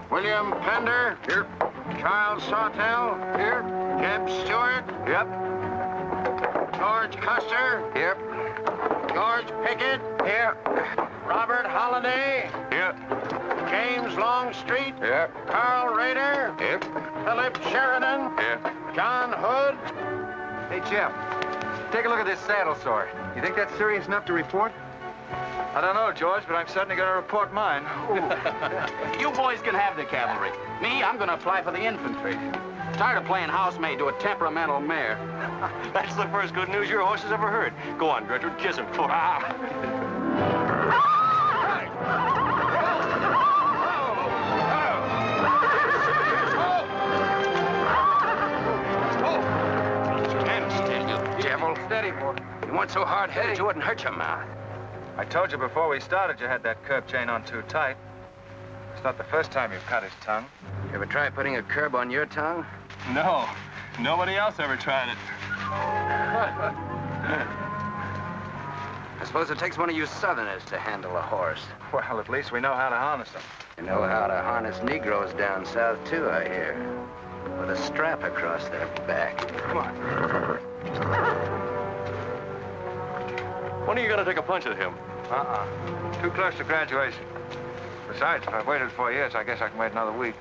William Pender. Here. Charles Sawtell. Here. Jeb Stewart. Yep. George Custer. Here. George Pickett. Here. Robert Holliday. Here. James Longstreet. Here. Carl Rader. Here. Philip Sheridan. Here. John Hood. Hey, Jeff. Take a look at this saddle sore. You think that's serious enough to report? I don't know, George, but I'm certainly going to report mine. You boys can have the cavalry. Me, I'm going to apply for the infantry. Tired of playing housemaid to a temperamental mare. That's the first good news your horse has ever heard. Go on, Gertrude, kiss him. Devil. Steady, boy. You weren't so hard-headed, you wouldn't hurt your mouth. I told you before we started you had that curb chain on too tight. It's not the first time you've cut his tongue. You ever try putting a curb on your tongue? No. Nobody else ever tried it. I suppose it takes one of you Southerners to handle a horse. Well, at least we know how to harness them. You know how to harness Negroes down south, too, I hear. With a strap across their back. Come on. When are you going to take a punch at him? Too close to graduation. Besides, if I've waited 4 years, I guess I can wait another week.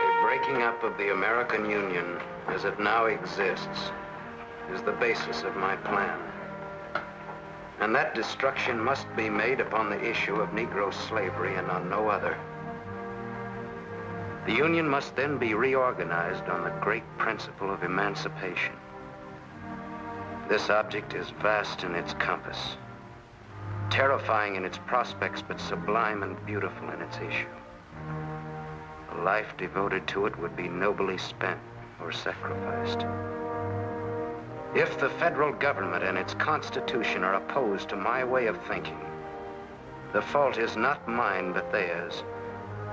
The breaking up of the American Union, as it now exists, is the basis of my plan. And that destruction must be made upon the issue of Negro slavery and on no other. The Union must then be reorganized on the great principle of emancipation. This object is vast in its compass, terrifying in its prospects, but sublime and beautiful in its issue. A life devoted to it would be nobly spent or sacrificed. If the federal government and its constitution are opposed to my way of thinking, the fault is not mine, but theirs.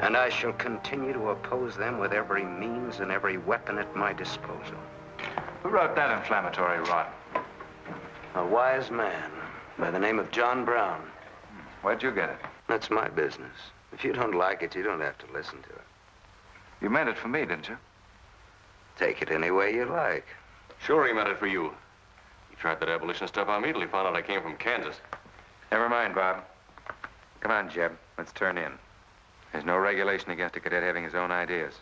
And I shall continue to oppose them with every means and every weapon at my disposal. Who wrote that inflammatory rot? A wise man by the name of John Brown. Where'd you get it? That's my business. If you don't like it, you don't have to listen to it. You meant it for me, didn't you? Take it any way you like. Sure he meant it for you. He tried that abolitionist stuff on me till he found out I came from Kansas. Never mind, Bob. Come on, Jeb. Let's turn in. There's no regulation against a cadet having his own ideas.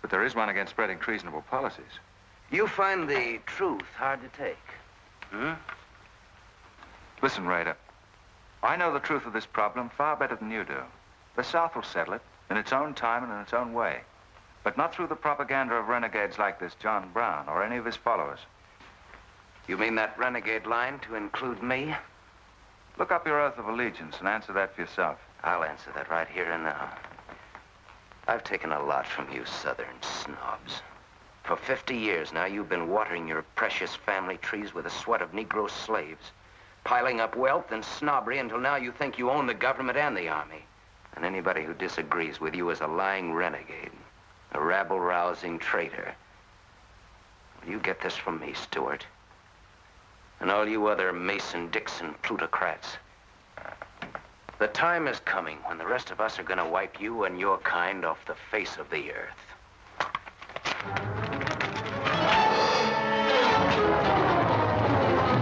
But there is one against spreading treasonable policies. You find the truth hard to take, Listen, Rader. I know the truth of this problem far better than you do. The South will settle it in its own time and in its own way. But not through the propaganda of renegades like this John Brown or any of his followers. You mean that renegade line to include me? Look up your oath of allegiance and answer that for yourself. I'll answer that right here and now. I've taken a lot from you Southern snobs. For 50 years now, you've been watering your precious family trees with the sweat of Negro slaves, piling up wealth and snobbery until now you think you own the government and the army. And anybody who disagrees with you is a lying renegade, a rabble-rousing traitor. Well, you get this from me, Stuart. And all you other Mason-Dixon plutocrats. The time is coming when the rest of us are going to wipe you and your kind off the face of the earth.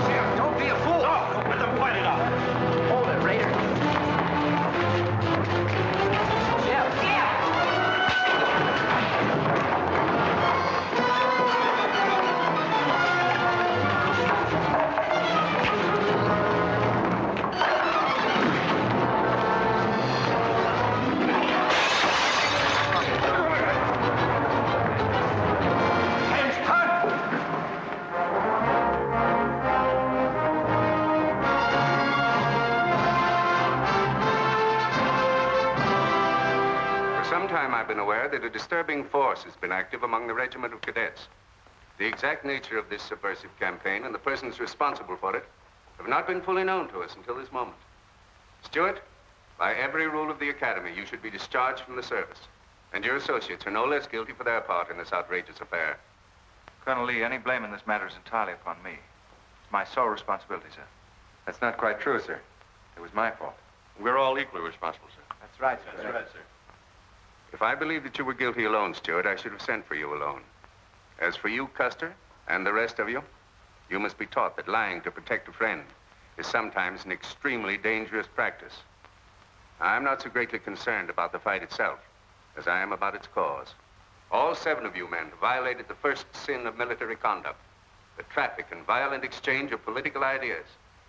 Jim, don't be a fool. Oh, let them fight it out. Hold it, Raider. I've been aware that a disturbing force has been active among the regiment of cadets. The exact nature of this subversive campaign and the persons responsible for it have not been fully known to us until this moment. Stuart, by every rule of the academy, you should be discharged from the service. And your associates are no less guilty for their part in this outrageous affair. Colonel Lee, any blame in this matter is entirely upon me. It's my sole responsibility, sir. That's not quite true, sir. It was my fault. We're all equally responsible, sir. That's right, sir. That's right, sir. If I believed that you were guilty alone, Stuart, I should have sent for you alone. As for you, Custer, and the rest of you, you must be taught that lying to protect a friend is sometimes an extremely dangerous practice. I'm not so greatly concerned about the fight itself as I am about its cause. All 7 of you men violated the first sin of military conduct, the traffic and violent exchange of political ideas,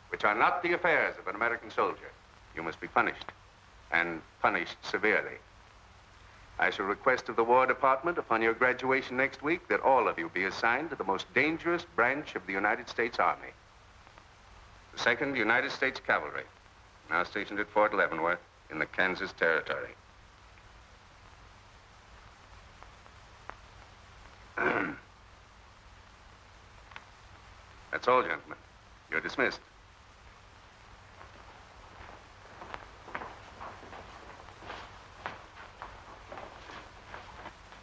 which are not the affairs of an American soldier. You must be punished, and punished severely. I shall request of the War Department upon your graduation next week that all of you be assigned to the most dangerous branch of the United States Army. The 2nd United States Cavalry, now stationed at Fort Leavenworth in the Kansas Territory. That's all, gentlemen. You're dismissed.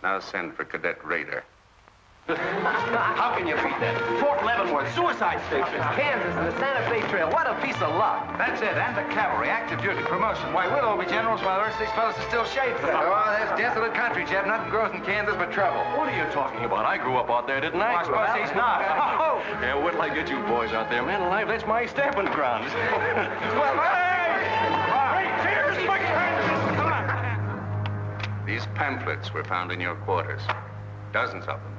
Now send for Cadet Raider. How can you beat that? Fort Leavenworth, suicide station, Kansas, and the Santa Fe Trail. What a piece of luck. That's it, and the cavalry, active duty, promotion. Why, we'll all be generals while the rest of these fellas are still shade for them. Oh, that's desolate country, Jeff. Nothing grows in Kansas but trouble. What are you talking about? I grew up out there, didn't I? I suppose he's not. Oh, yeah, wait till I get you boys out there. Man alive, that's my stamping ground. Well, hey! Cheers, my Kansas! Come on! These pamphlets were found in your quarters. Dozens of them.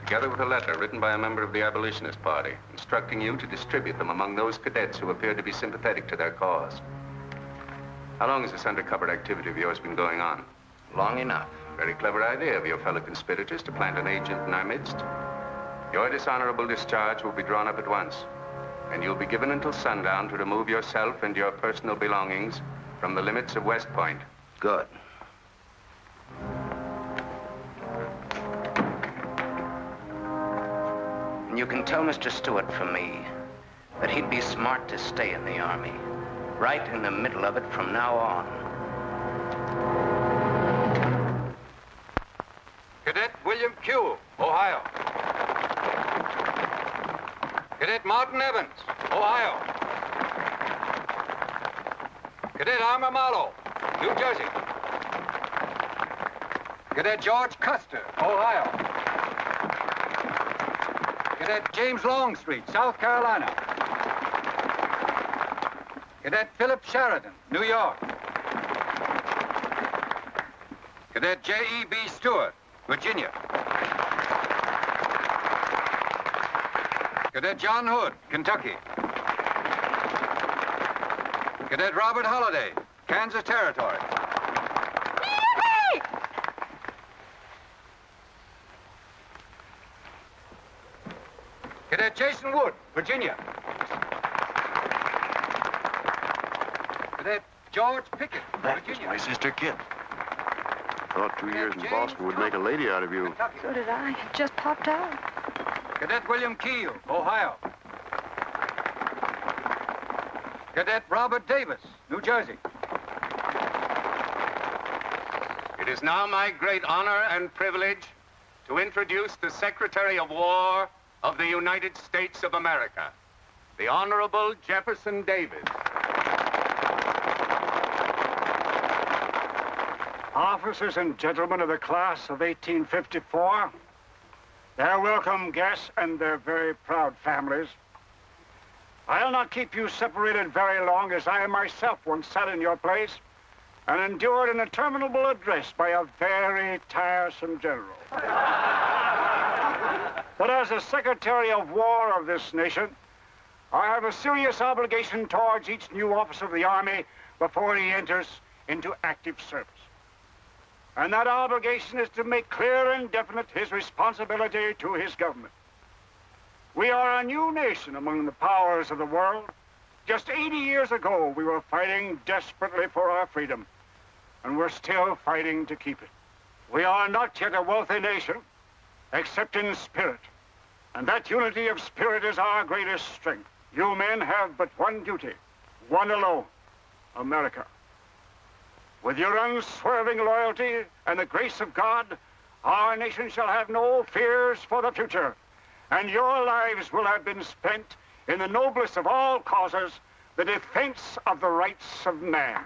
Together with a letter written by a member of the abolitionist party, instructing you to distribute them among those cadets who appeared to be sympathetic to their cause. How long has this undercover activity of yours been going on? Long enough. Very clever idea of your fellow conspirators to plant an agent in our midst. Your dishonorable discharge will be drawn up at once, and you'll be given until sundown to remove yourself and your personal belongings from the limits of West Point. Good. You can tell Mr. Stuart from me that he'd be smart to stay in the Army, right in the middle of it from now on. Cadet William Q., Ohio. Cadet Martin Evans, Ohio. Cadet Armour Marlowe, New Jersey. Cadet George Custer, Ohio. Cadet James Longstreet, South Carolina. Cadet Philip Sheridan, New York. Cadet J.E.B. Stewart, Virginia. Cadet John Hood, Kentucky. Cadet Robert Holliday, Kansas Territory. Cadet Jason Wood, Virginia. Cadet George Pickett, Virginia. My sister Kit. Thought 2 years in Boston would make a lady out of you. So did I. It just popped out. Cadet William Keel, Ohio. Cadet Robert Davis, New Jersey. It is now my great honor and privilege to introduce the Secretary of War of the United States of America, the Honorable Jefferson Davis. Officers and gentlemen of the class of 1854, their welcome guests and their very proud families, I'll not keep you separated very long, as I myself once sat in your place and endured an interminable address by a very tiresome general. But as a Secretary of War of this nation, I have a serious obligation towards each new officer of the Army before he enters into active service. And that obligation is to make clear and definite his responsibility to his government. We are a new nation among the powers of the world. Just 80 years ago, we were fighting desperately for our freedom, and we're still fighting to keep it. We are not yet a wealthy nation, except in spirit. And that unity of spirit is our greatest strength. You men have but one duty, one alone, America. With your unswerving loyalty and the grace of God, our nation shall have no fears for the future, and your lives will have been spent in the noblest of all causes, the defense of the rights of man.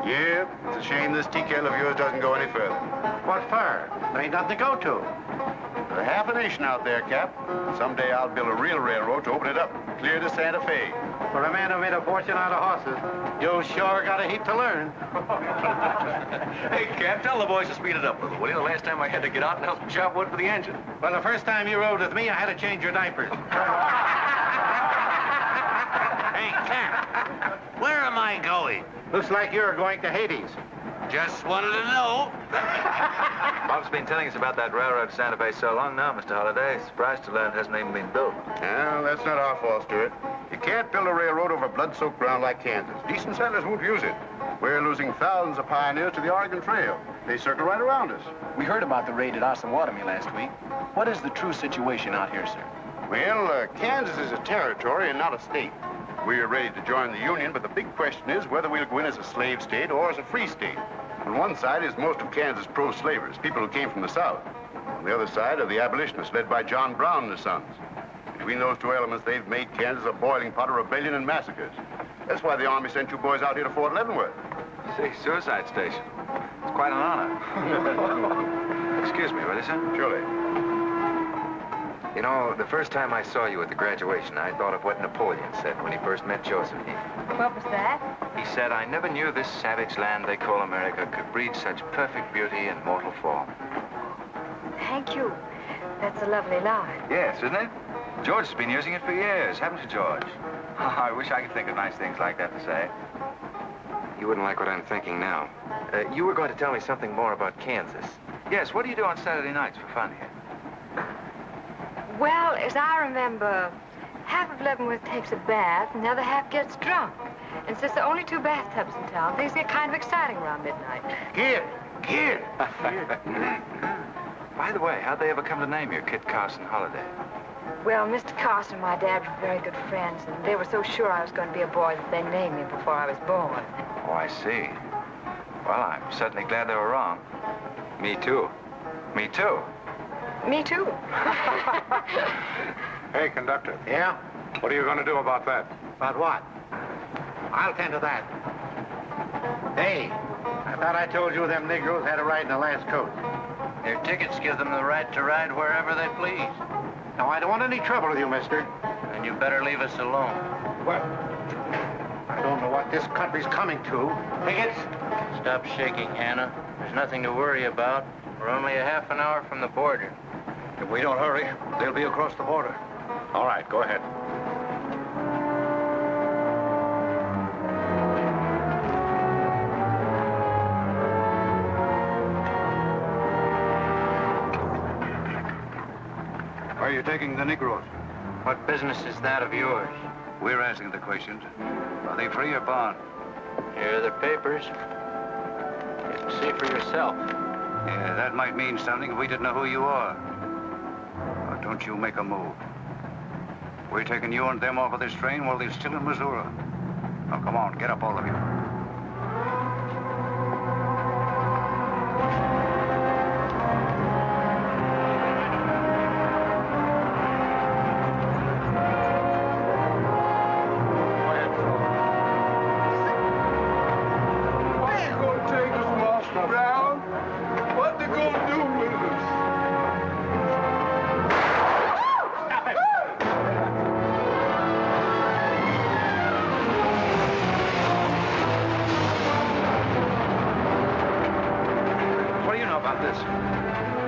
Yeah, it's a shame this tea kettle of yours doesn't go any further. What for? There ain't nothing to go to. There's half a nation out there, Cap. Someday I'll build a real railroad to open it up, clear to Santa Fe. For a man who made a fortune out of horses, you sure got a heap to learn. Hey, Cap, tell the boys to speed it up a little, will you? The last time I had to get out and help them chop wood for the engine. Well, the first time you rode with me, I had to change your diapers. Hey, Cap, where am I going? Looks like you're going to Hades. Just wanted to know. Bob's been telling us about that railroad to Santa Fe so long now, Mr. Holliday. Surprised to learn it hasn't even been built. Well, that's not our fault, Stuart. You can't build a railroad over blood-soaked ground like Kansas. Decent settlers won't use it. We're losing thousands of pioneers to the Oregon Trail. They circle right around us. We heard about the raid at Osawatomie last week. What is the true situation out here, sir? Well, Kansas is a territory and not a state. We're ready to join the Union, but the big question is whether we'll go in as a slave state or as a free state. On one side is most of Kansas pro-slavers, people who came from the South. On the other side are the abolitionists, led by John Brown and his sons. Between those two elements, they've made Kansas a boiling pot of rebellion and massacres. That's why the Army sent you boys out here to Fort Leavenworth. See, suicide station. It's quite an honor. Excuse me, will you, sir? Surely. You know, the first time I saw you at the graduation, I thought of what Napoleon said when he first met Josephine. What was that? He said, I never knew this savage land they call America could breed such perfect beauty in mortal form. Thank you. That's a lovely line. Yes, isn't it? George has been using it for years, haven't you, George? I wish I could think of nice things like that to say. You wouldn't like what I'm thinking now. You were going to tell me something more about Kansas. Yes, what do you do on Saturday nights for fun here? Well, as I remember, half of Leavenworth takes a bath and the other half gets drunk. And since there are only 2 bathtubs in town, things get kind of exciting around midnight. Kid! By the way, how'd they ever come to name you Kit Carson Holiday? Well, Mr. Custer and my dad were very good friends, and they were so sure I was going to be a boy that they named me before I was born. Oh, I see. Well, I'm certainly glad they were wrong. Me too. Me too. Me too. Hey, conductor. Yeah? What are you going to do about that? About what? I'll tend to that. Hey, I thought I told you them Negroes had a right in the last coach. Their tickets give them the right to ride wherever they please. Now, I don't want any trouble with you, mister. And you better leave us alone. Well, I don't know what this country's coming to. Tickets? Stop shaking, Hannah. There's nothing to worry about. We're only a half an hour from the border. If we don't hurry, they'll be across the border. All right, go ahead. Where are you taking the Negroes? What business is that of yours? We're asking the questions. Are they free or bond? Here are the papers. You can see for yourself. Yeah, that might mean something if we didn't know who you are. But don't you make a move. We're taking you and them off of this train while they're still in Missouri. Now, come on, get up, all of you.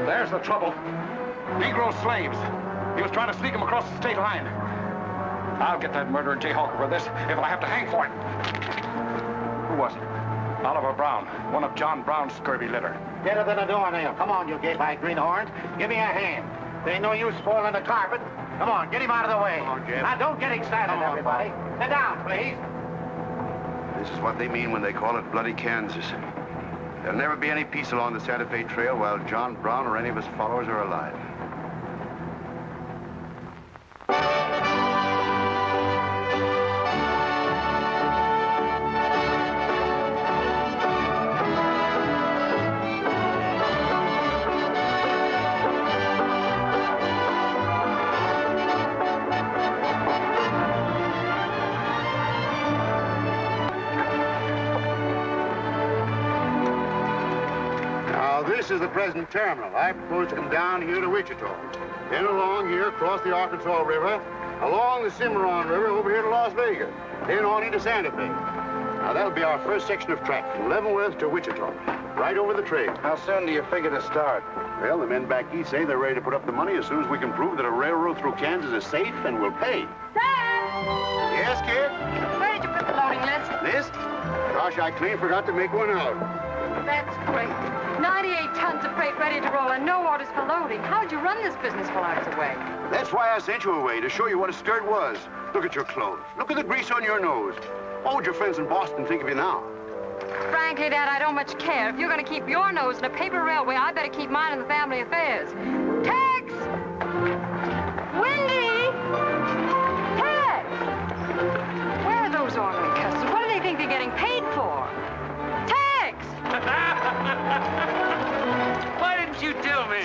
There's the trouble. Negro slaves. He was trying to sneak them across the state line. I'll get that murderer Jayhawk over this if I have to hang for it. Who was it? Oliver Brown, one of John Brown's scurvy litter. Get up in the doornail. Come on, you gay-eyed greenhorns. Give me a hand. There ain't no use spoiling the carpet. Come on, get him out of the way. Come on, Jeff. Now, don't get excited, everybody. Sit down, please. This is what they mean when they call it bloody Kansas. There'll never be any peace along the Santa Fe Trail while John Brown or any of his followers are alive. This is the present terminal. I propose to come down here to Wichita, then along here, across the Arkansas River, along the Cimarron River, over here to Las Vegas, then on into Santa Fe. Now, that'll be our first section of track from Leavenworth to Wichita, right over the trail. How soon do you figure to start? Well, the men back east say they're ready to put up the money as soon as we can prove that a railroad through Kansas is safe and will pay. Dad! Yes, kid? Where did you put the loading list? List? Gosh, I clean forgot to make one out. That's great. 98 tons of freight ready to roll and no orders for loading. How'd you run this business while I was away? That's why I sent you away, to show you what a skirt was. Look at your clothes. Look at the grease on your nose. What would your friends in Boston think of you now? Frankly, Dad, I don't much care. If you're going to keep your nose in a paper railway, I better keep mine in the family affairs. Tex! Wendy! Tex! Where are those ornery customers? What do they think they're getting paid for? Tex! Why didn't you tell me?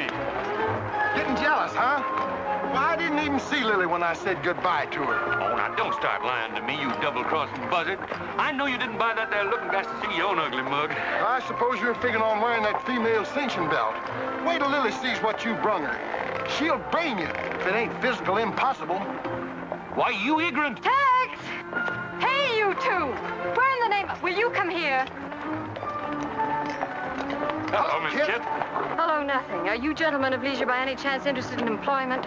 Getting jealous, huh? Well, I didn't even see Lily when I said goodbye to her. Oh, now don't start lying to me, you double-crossing buzzard. I know you didn't buy that there looking glass to see your own ugly mug. I suppose you're figuring on wearing that female cinching belt. Wait till Lily sees what you brung her. She'll brain you if it ain't physical impossible. Why, you ignorant. Tex! Hey, you two! Where in the name of... Will you come here? Hello, Miss Kit. Hello, nothing. Are you gentlemen of leisure by any chance interested in employment?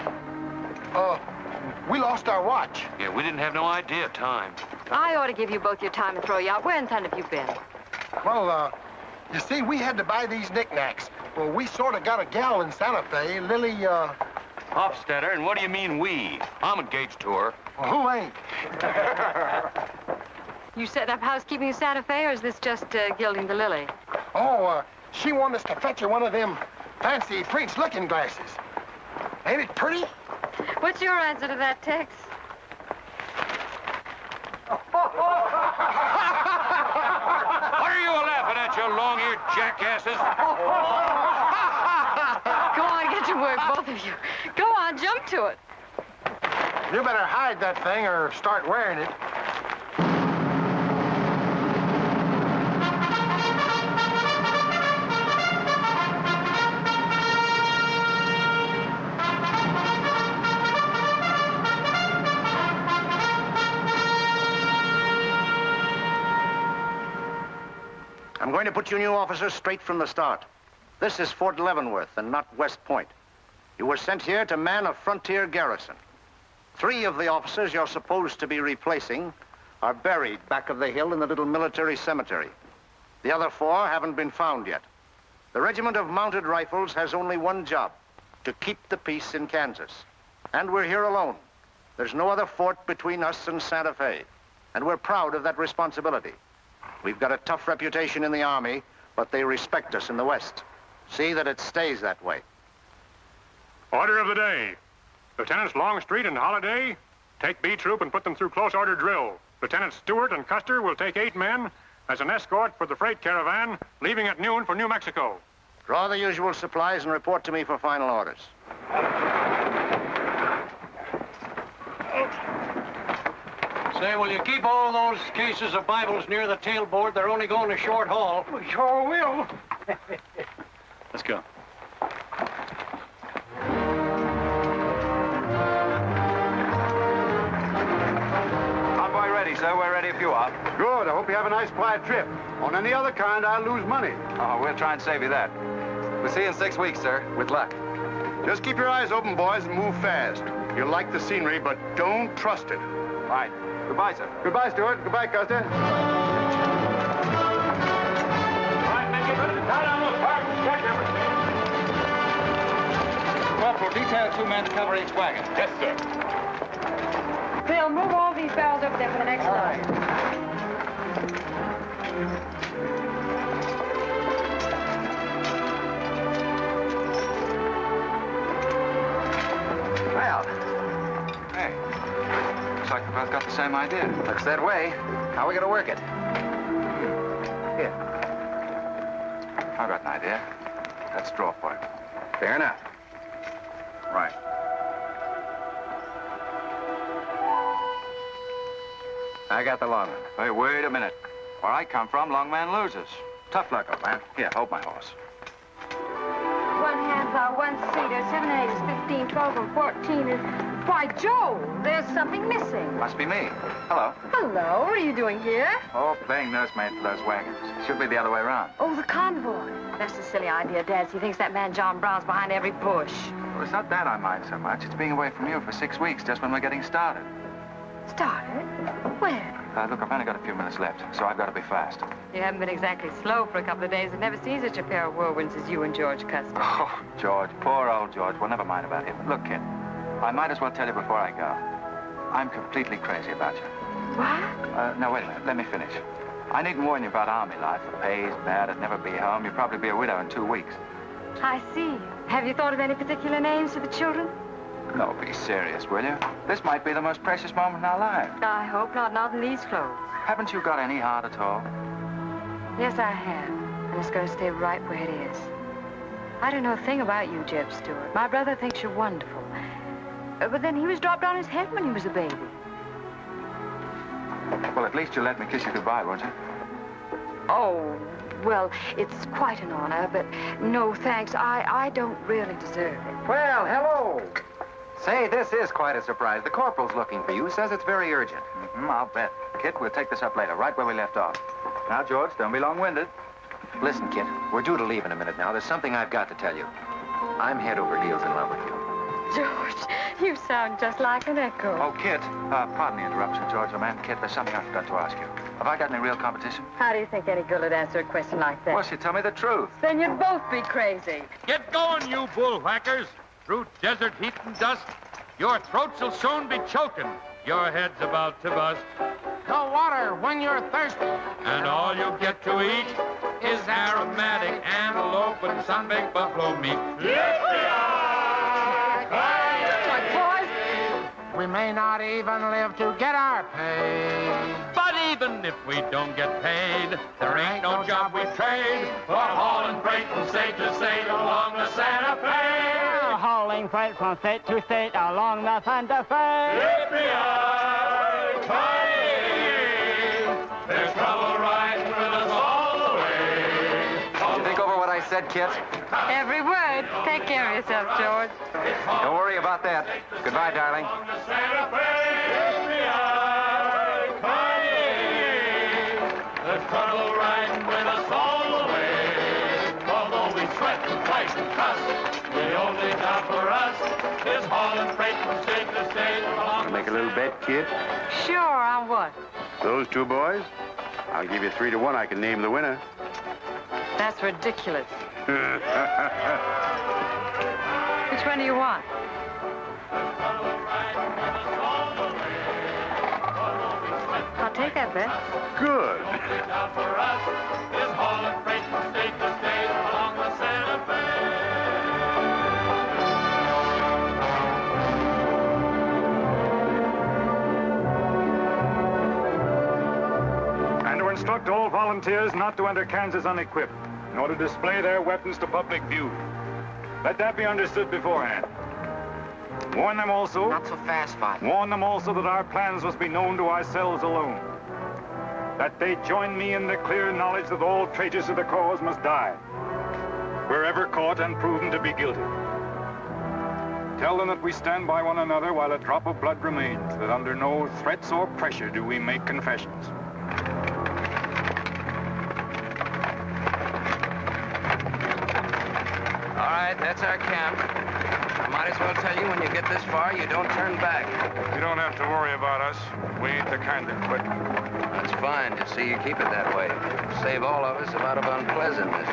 We lost our watch. Yeah, we didn't have no idea of time. I ought to give you both your time and throw you out. Where in thunder have you been? Well, you see, we had to buy these knickknacks. Well, we sort of got a gal in Santa Fe, Lily, Hofstadter, and what do you mean we? I'm engaged to her. Well, who ain't? You set up housekeeping in Santa Fe, or is this just gilding the lily? Oh, she wanted us to fetch her one of them fancy French looking glasses. Ain't it pretty? What's your answer to that, Tex? What are you laughing at, you long-eared jackasses? Go on, get to work, both of you. Go on, jump to it. You better hide that thing or start wearing it. I'm going to put you new officers straight from the start. This is Fort Leavenworth and not West Point. You were sent here to man a frontier garrison. 3 of the officers you're supposed to be replacing are buried back of the hill in the little military cemetery. The other 4 haven't been found yet. The Regiment of Mounted Rifles has only one job, to keep the peace in Kansas. And we're here alone. There's no other fort between us and Santa Fe. And we're proud of that responsibility. We've got a tough reputation in the Army, but they respect us in the West. See that it stays that way. Order of the day. Lieutenants Longstreet and Holliday, take B Troop and put them through close order drill. Lieutenants Stuart and Custer will take 8 men as an escort for the freight caravan leaving at noon for New Mexico. Draw the usual supplies and report to me for final orders. Say, will you keep all those cases of Bibles near the tailboard? They're only going a short haul. We sure will. Let's go. Convoy ready, sir. We're ready if you are. Good. I hope you have a nice, quiet trip. On any other kind, I'll lose money. Oh, we'll try and save you that. We'll see you in 6 weeks, sir. With luck. Just keep your eyes open, boys, and move fast. You'll like the scenery, but don't trust it. Right. Goodbye, sir. Goodbye, Stuart. Goodbye, Custer. Corporal, detail 2 men to cover each wagon. Yes, sir. Bill, move all these barrels over there for the next load. Well, Hey. Looks like we both got the same idea. looks that way. How are we going to work it? Here. I've got an idea. That's straw for it. Fair enough. Right. I got the long one. Hey, wait a minute. Where I come from, long man loses. Tough luck, old man. Here, hold my horse. 1 hand plow, 1 seater, 7 and 8 is 15, 12 and 14 is... Why, Joe, there's something missing. Must be me. Hello. Hello, what are you doing here? Oh, playing nursemaid for those wagons. Should be the other way around. Oh, the convoy. That's a silly idea, Dad. He thinks that man John Brown's behind every bush. Well, it's not that I mind so much. It's being away from you for 6 weeks, just when we're getting started. Started? Where? Look, I've only got a few minutes left, so I've got to be fast. You haven't been exactly slow for a couple of days. I've never seen such a pair of whirlwinds as you and George Custer. Oh, George, poor old George. Well, never mind about him. Look, kid, I might as well tell you before I go. I'm completely crazy about you. What? Now, wait a minute. Let me finish. I needn't warn you about army life. The pay's bad. I'd never be home. You'd probably be a widow in 2 weeks. I see. Have you thought of any particular names for the children? No, be serious, will you? This might be the most precious moment in our lives. I hope not in these clothes. Haven't you got any heart at all? Yes, I have. And it's going to stay right where it is. I don't know a thing about you, Jeb Stewart. My brother thinks you're wonderful. But then he was dropped on his head when he was a baby. Well, at least you'll let me kiss you goodbye, won't you? Oh, well, it's quite an honor, but no thanks. I don't really deserve it. Well, hello. Say, this is quite a surprise. The corporal's looking for you. Says it's very urgent. I'll bet. Kit, we'll take this up later, right where we left off. Now, George, don't be long-winded. Listen, Kit, we're due to leave in a minute now. There's something I've got to tell you. I'm head over heels in love with you. George, you sound just like an echo. Oh, Kit, pardon the interruption, George, old man. Kit, there's something I forgot to ask you. Have I got any real competition? How do you think any girl would answer a question like that? Well, she tell me the truth. Then you'd both be crazy. Get going, you bullwhackers. Through desert heat and dust, your throats will soon be choking. Your head's about to bust. No water when you're thirsty. And all you get to eat is aromatic antelope and sun-baked buffalo meat. We may not even live to get our pay. But even if we don't get paid, there ain't no job we trade for hauling freight from state to state along the Santa Fe. Hauling freight from state to state along the Santa Fe. There's trouble riding with us all the way. Did you think over what I said, Kit? Every word. Take care of yourself, George. Don't worry about that. Goodbye, darling. There's trouble riding with us all the way. Although we sweat and fight and cuss, the only job for us is hauling freight from state to state along. Make a little bet, kid? Sure, on what? Those 2 boys? I'll give you 3 to 1. I can name the winner. That's ridiculous. Which one do you want? I'll take that bet. Good. For us is hauling freight from state to state along the Santa Fe. instruct all volunteers not to enter Kansas unequipped, nor to display their weapons to public view. Let that be understood beforehand. Warn them also... Not so fast, Father. Warn them also that our plans must be known to ourselves alone. That they join me in the clear knowledge that all traitors to the cause must die, wherever caught and proven to be guilty. Tell them that we stand by one another while a drop of blood remains, that under no threats or pressure do we make confessions. All right, that's our camp. I might as well tell you, when you get this far, you don't turn back. You don't have to worry about us. We ain't the kind that quit. That's fine. Just see you keep it that way. Save all of us a lot of unpleasantness.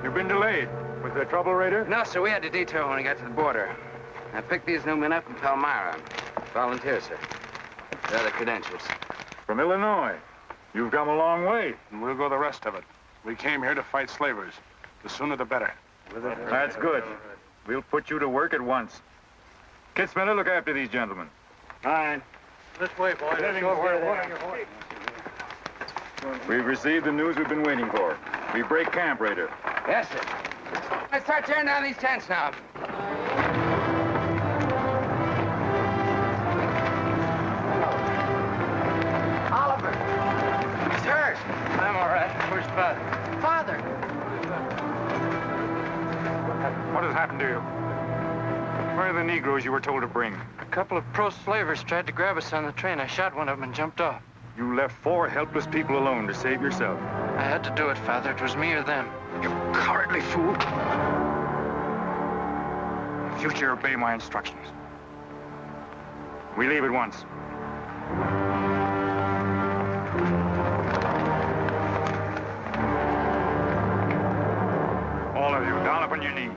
You've been delayed. Was there trouble, Raider? No, sir. We had to detour when we got to the border. I picked these new men up from Palmyra. Volunteers, sir. They're the credentials. From Illinois. You've come a long way. And we'll go the rest of it. We came here to fight slavers. The sooner the better. That's good. We'll put you to work at once. Kid Spinner, look after these gentlemen. Fine. This way, boys. Let's go over there. We've received the news we've been waiting for. We break camp, Raider. Yes, sir. Let's start tearing down these tents now. Oliver. He's hurt. I'm all right. Where's Father? Father. What has happened to you? Where are the Negroes you were told to bring? A couple of pro-slavers tried to grab us on the train. I shot one of them and jumped off. You left 4 helpless people alone to save yourself. I had to do it, Father. It was me or them. You cowardly fool. In future, obey my instructions. We leave at once. All of you, down upon your knees.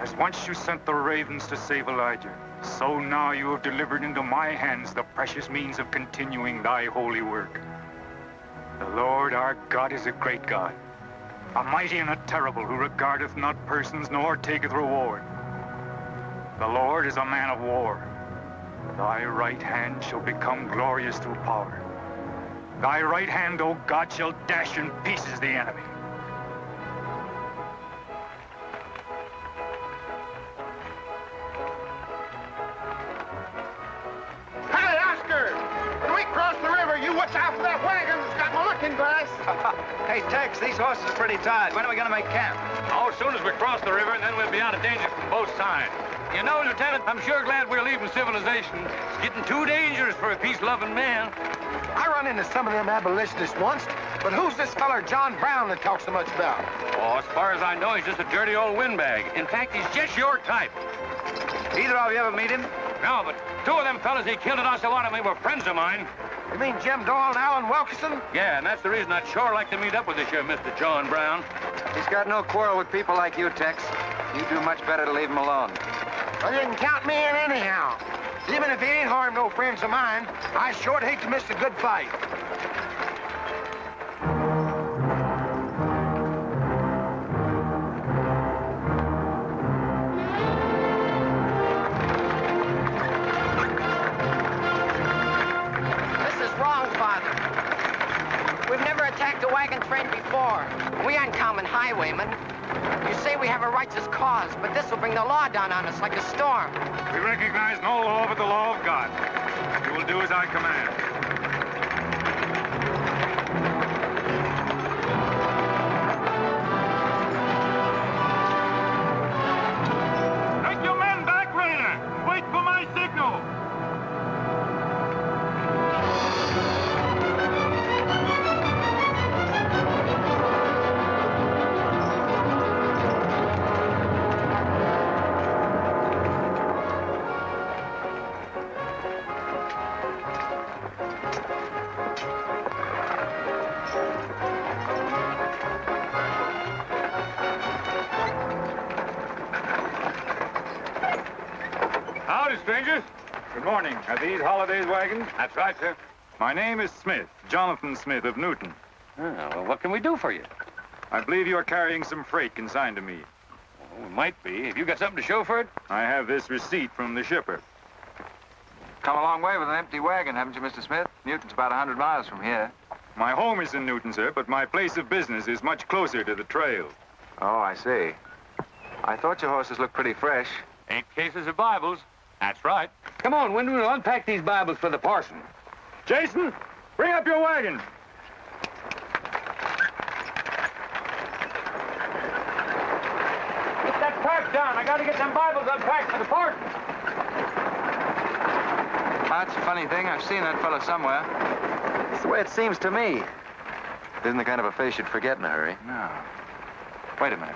As once you sent the ravens to save Elijah, so now you have delivered into my hands the precious means of continuing thy holy work. The Lord our God is a great God, a mighty and a terrible, who regardeth not persons nor taketh reward. The Lord is a man of war. Thy right hand shall become glorious through power. Thy right hand, O God, shall dash in pieces the enemy. Hey, Oscar! When we cross the river, you watch out for that wagon that's got my looking glass. Hey, Tex, these horses are pretty tired. When are we going to make camp? Oh, as soon as we cross the river, and then we'll be out of danger from both sides. You know, Lieutenant, I'm sure glad we're leaving civilization. It's getting too dangerous for a peace-loving man. I run into some of them abolitionists once, but who's this feller John Brown that talks so much about? Oh, as far as I know, he's just a dirty old windbag. In fact, he's just your type. Either of you ever meet him? No, but 2 of them fellas he killed at Osawatomie were friends of mine. You mean Jim Doyle and Alan Wilkerson? Yeah, and that's the reason I'd sure like to meet up with this here Mr. John Brown. He's got no quarrel with people like you, Tex. You do much better to leave him alone. Well, you can count me in anyhow. Even if he ain't harmed no friends of mine, I sure hate to miss a good fight. This is wrong, Father. We've never attacked a wagon train before. We aren't common highwaymen. You say we have a righteous cause, but this will bring the law down on us like a storm. We recognize no law but the law of God. You will do as I command. Take your men back, Raider. Wait for my signal. Howdy, strangers. Good morning. Are these Holiday's wagons? That's right, sir. My name is Smith, Jonathan Smith of Newton. Oh, well, what can we do for you? I believe you are carrying some freight consigned to me. Well, it might be. Have you got something to show for it? I have this receipt from the shipper. Come a long way with an empty wagon, haven't you, Mr. Smith? Newton's about 100 miles from here. My home is in Newton, sir, but my place of business is much closer to the trail. Oh, I see. I thought your horses looked pretty fresh. 8 cases of Bibles. That's right. Come on, Wyndham, we'll unpack these Bibles for the parson. Jason, bring up your wagon. Get that pack down. I gotta get them Bibles unpacked for the parson. That's a funny thing. I've seen that fellow somewhere. It's the way it seems to me. Isn't the kind of a face you'd forget in a hurry. No. Wait a minute.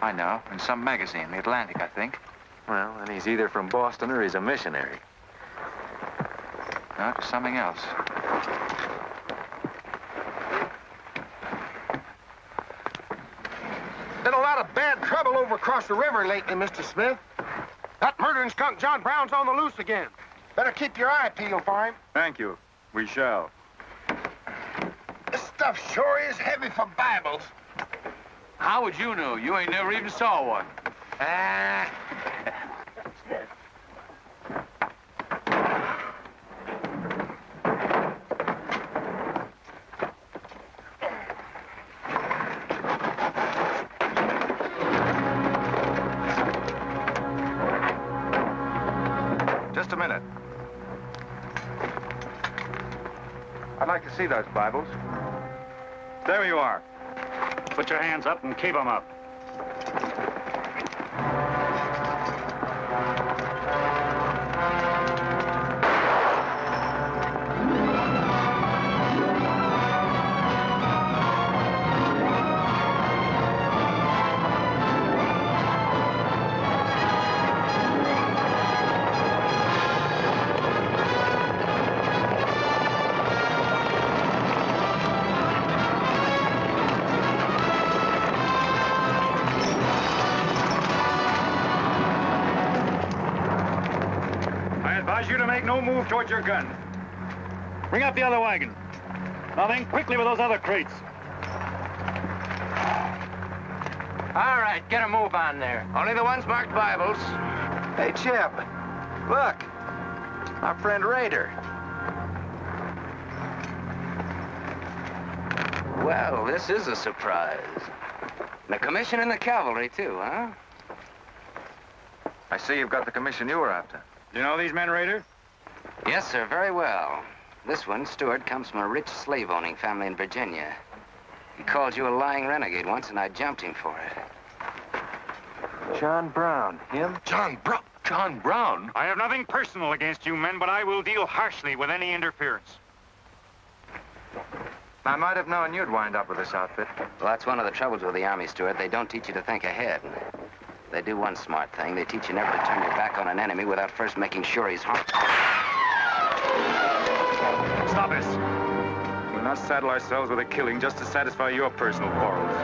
I know. In some magazine, The Atlantic, I think. Well, then he's either from Boston or he's a missionary. No, it's something else. Been a lot of bad trouble over across the river lately, Mr. Smith. That murdering skunk John Brown's on the loose again. Better keep your eye peeled for him. Thank you. We shall. This stuff sure is heavy for Bibles. How would you know? You ain't never even saw one. Just a minute. I'd like to see those Bibles. There you are. Put your hands up and keep them up. You to make no move towards your gun. Bring up the other wagon. Now then, quickly with those other crates. All right, get a move on there. Only the ones marked Bibles. Hey, Chip. Look. Our friend Raider. Well, this is a surprise. And a commission in the Cavalry, too, huh? I see you've got the commission you were after. You know these men, Raider? Yes, sir, very well. This one, Stuart, comes from a rich slave-owning family in Virginia. He called you a lying renegade once, and I jumped him for it. John Brown. Him? John Brown? John Brown? I have nothing personal against you men, but I will deal harshly with any interference. I might have known you'd wind up with this outfit. Well, that's one of the troubles with the Army, Stuart. They don't teach you to think ahead. They do one smart thing. They teach you never to turn your back on an enemy without first making sure he's harmed. Stop this. We'll not saddle ourselves with a killing just to satisfy your personal quarrels.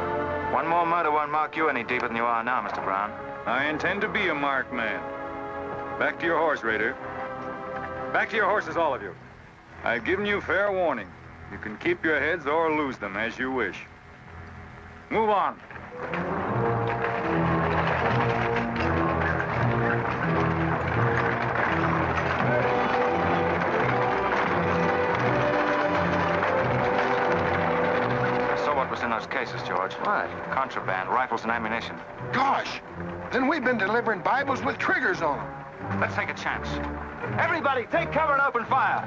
One more murder won't mark you any deeper than you are now, Mr. Brown. I intend to be a marked man. Back to your horse, Raider. Back to your horses, all of you. I've given you fair warning. You can keep your heads or lose them as you wish. Move on. In those cases, George. What? Contraband, rifles and ammunition. Gosh, then we've been delivering Bibles with triggers on them. Let's take a chance. Everybody, take cover and open fire.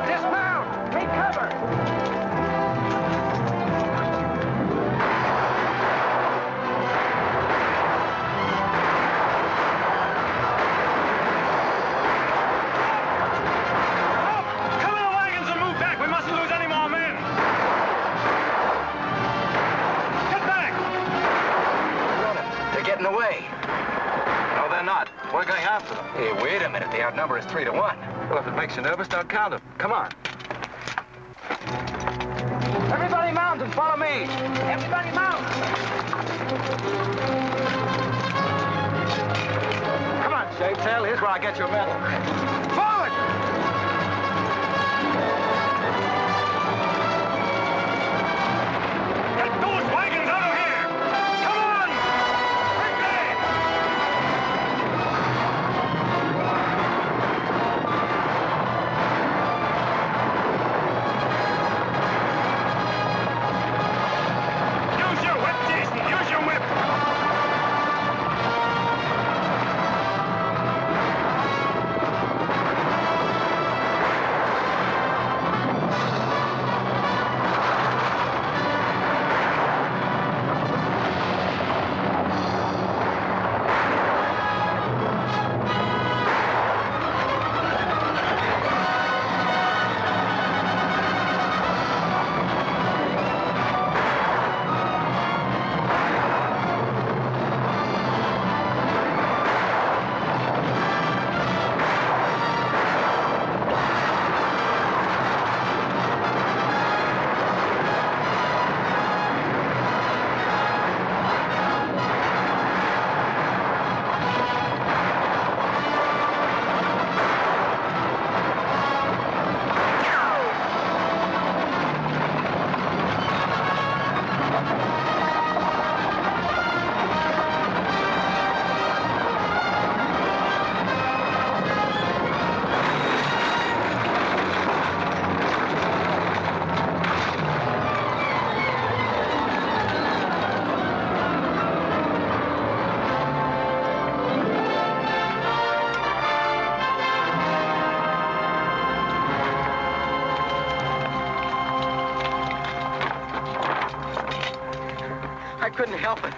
Dismount! Take cover! We're going after them. Hey, wait a minute. The outnumber is 3 to 1. Well, if it makes you nervous, don't count them. Come on. Everybody mount and follow me. Everybody mount. Come on, Shavetail. Here's where I get your medal. Forward! Get those wagons out I couldn't help it.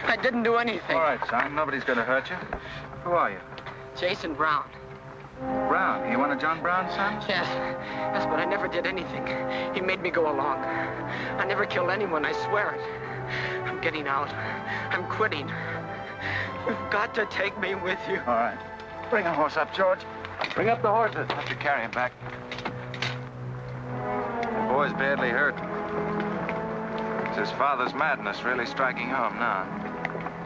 I didn't do anything. All right, son. Nobody's going to hurt you. Who are you? Jason Brown. Brown. You one of John Brown's sons? Yes, but I never did anything. He made me go along. I never killed anyone, I swear it. I'm getting out. I'm quitting. You've got to take me with you. All right. Bring a horse up, George. Bring up the horses. Have to carry him back. The boy's badly hurt. It's his father's madness really striking home now.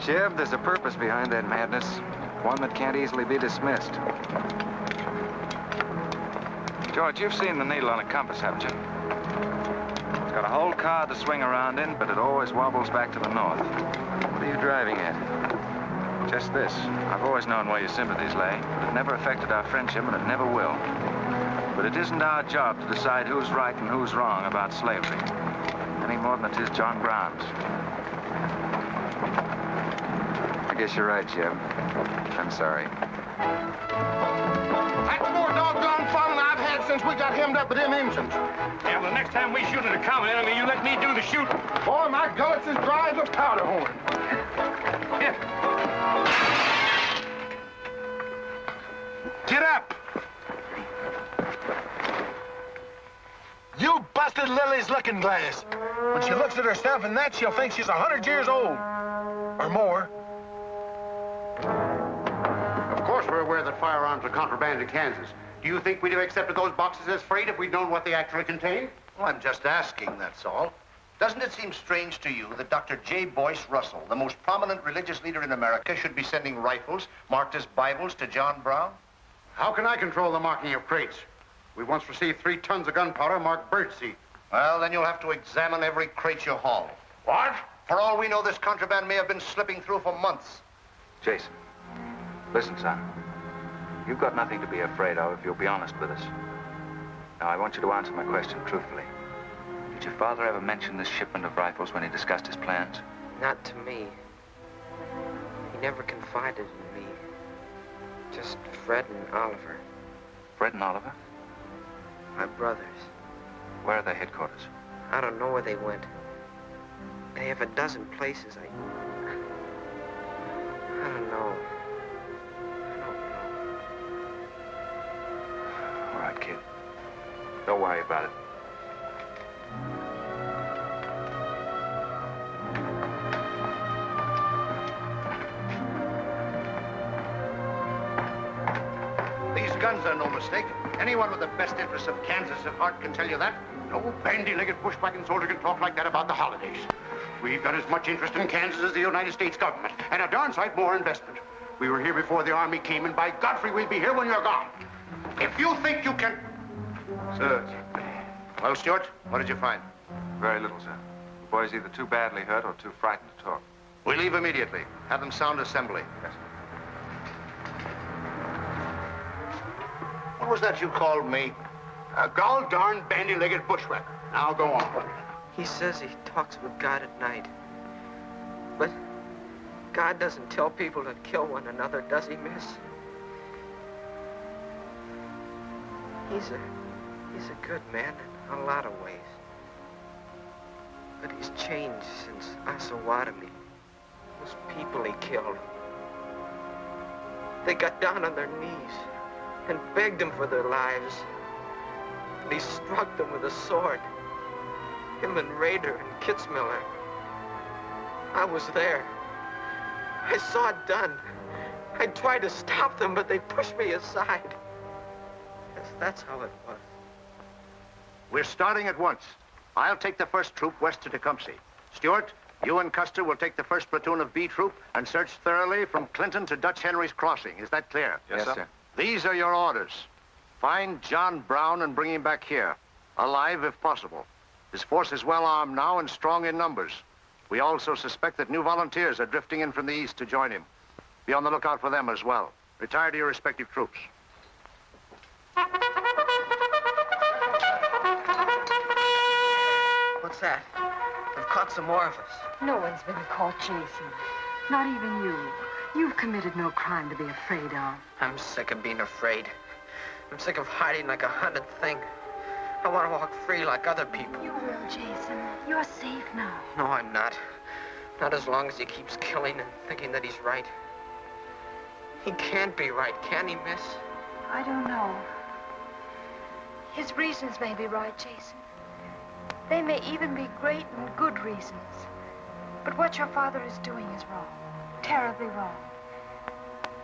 J.E.B, there's a purpose behind that madness. One that can't easily be dismissed. George, you've seen the needle on a compass, haven't you? It's got a whole card to swing around in, but it always wobbles back to the north. What are you driving at? Just this. I've always known where your sympathies lay, but it never affected our friendship, and it never will. But it isn't our job to decide who's right and who's wrong about slavery, any more than it is John Brown's. I guess you're right, J.E.B. I'm sorry. That's the more doggone fun I've had since we got hemmed up with them engines. Yeah, well, the next time we shoot at a common enemy, you let me do the shooting. Boy, my gullets as dry as a powder horn. Here. Get up! You busted Lily's looking glass. When she looks at herself in that, she'll think she's 100 years old. Or more. Of course we're aware that firearms are contraband in Kansas. Do you think we'd have accepted those boxes as freight if we'd known what they actually contained? Well, I'm just asking, that's all. Doesn't it seem strange to you that Dr. J. Boyce Russell, the most prominent religious leader in America, should be sending rifles marked as Bibles to John Brown? How can I control the marking of crates? We once received 3 tons of gunpowder marked birdseed. Well, then you'll have to examine every crate you haul. What? For all we know, this contraband may have been slipping through for months. Jason, listen, son. You've got nothing to be afraid of if you'll be honest with us. Now, I want you to answer my question truthfully. Did your father ever mention this shipment of rifles when he discussed his plans? Not to me. He never confided in me. Just Fred and Oliver. Fred and Oliver? My brothers. Where are their headquarters? I don't know where they went. They have a dozen places. I don't know. All right, kid. Don't worry about it. These guns are no mistake. Anyone with the best interests of Kansas at heart can tell you that. No bandy-legged bushwhacking soldier can talk like that about the holidays. We've got as much interest in Kansas as the United States government, and a darn sight more investment. We were here before the Army came, and by Godfrey, we'll be here when you're gone. If you think you can... Sir. Well, Stuart, what did you find? Very little, sir. The boy's either too badly hurt or too frightened to talk. We leave immediately. Have them sound assembly. Yes, sir. What was that you called me? A gall-darn bandy-legged bushwhacker. Now go on. He says he talks with God at night. But God doesn't tell people to kill one another, does he, miss? He's a good man in a lot of ways. But he's changed since Osawatomie. Those people he killed. They got down on their knees and begged him for their lives. And he struck them with a sword. Him and Rader and Kitzmiller. I was there. I saw it done. I tried to stop them, but they pushed me aside. Yes, that's how it was. We're starting at once. I'll take the first troop west to Tecumseh. Stuart, you and Custer will take the first platoon of B troop and search thoroughly from Clinton to Dutch Henry's Crossing. Is that clear? Yes, sir. These are your orders. Find John Brown and bring him back here, alive if possible. His force is well armed now and strong in numbers. We also suspect that new volunteers are drifting in from the east to join him. Be on the lookout for them as well. Retire to your respective troops. What's that? They've caught some more of us. No one's been caught, Jason. Not even you. You've committed no crime to be afraid of. I'm sick of being afraid. I'm sick of hiding like a hunted thing. I want to walk free like other people. You will, Jason. You're safe now. No, I'm not. Not as long as he keeps killing and thinking that he's right. He can't be right, can he, miss? I don't know. His reasons may be right, Jason. They may even be great and good reasons. But what your father is doing is wrong. Terribly wrong.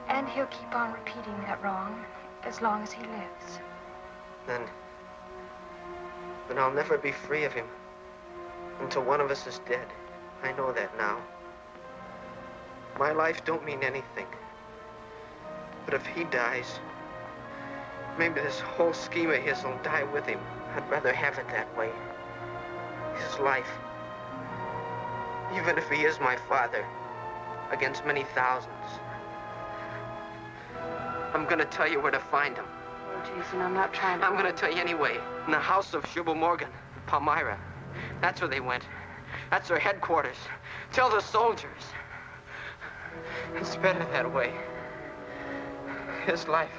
And he'll keep on repeating that wrong as long as he lives. Then I'll never be free of him until one of us is dead. I know that now. My life don't mean anything. But if he dies, maybe this whole scheme of his will die with him. I'd rather have it that way. His life. Even if he is my father, against many thousands. I'm gonna tell you where to find him. Oh, Jason, I'm not trying to... I'm gonna tell you anyway. In the house of Jubal Morgan, Palmyra. That's where they went. That's their headquarters. Tell the soldiers. It's better that way. His life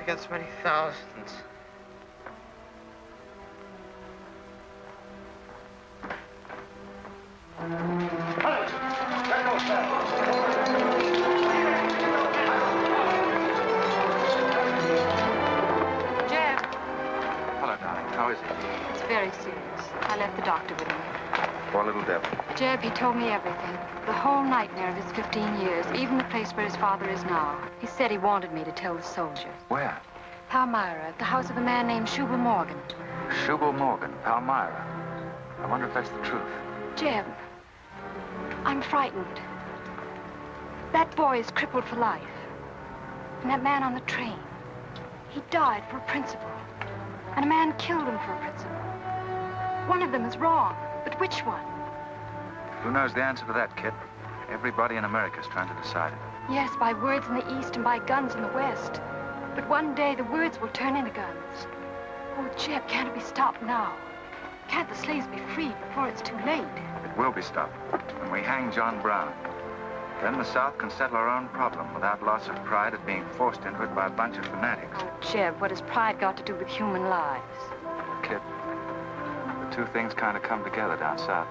against many thousands. Jeb. Hello, darling. How is he? It's very serious. I left the doctor with him. Poor little devil. Jeb, he told me everything. The whole nightmare of his 15 years, even the place where his father is now. He said he wanted me to tell the soldiers. Where? Palmyra, at the house of a man named Jubal Morgan. Jubal Morgan, Palmyra. I wonder if that's the truth. Jeb, I'm frightened. That boy is crippled for life. And that man on the train, he died for a principle. And a man killed him for a principle. One of them is wrong, but which one? Who knows the answer to that, kid? Everybody in America's trying to decide it. Yes, by words in the East and by guns in the West. But one day the words will turn into guns. Oh, Jeb, can't it be stopped now? Can't the slaves be freed before it's too late? It will be stopped when we hang John Brown. Then the South can settle our own problem without loss of pride at being forced into it by a bunch of fanatics. Oh, Jeb, what has pride got to do with human lives? Kid, the two things kind of come together down south.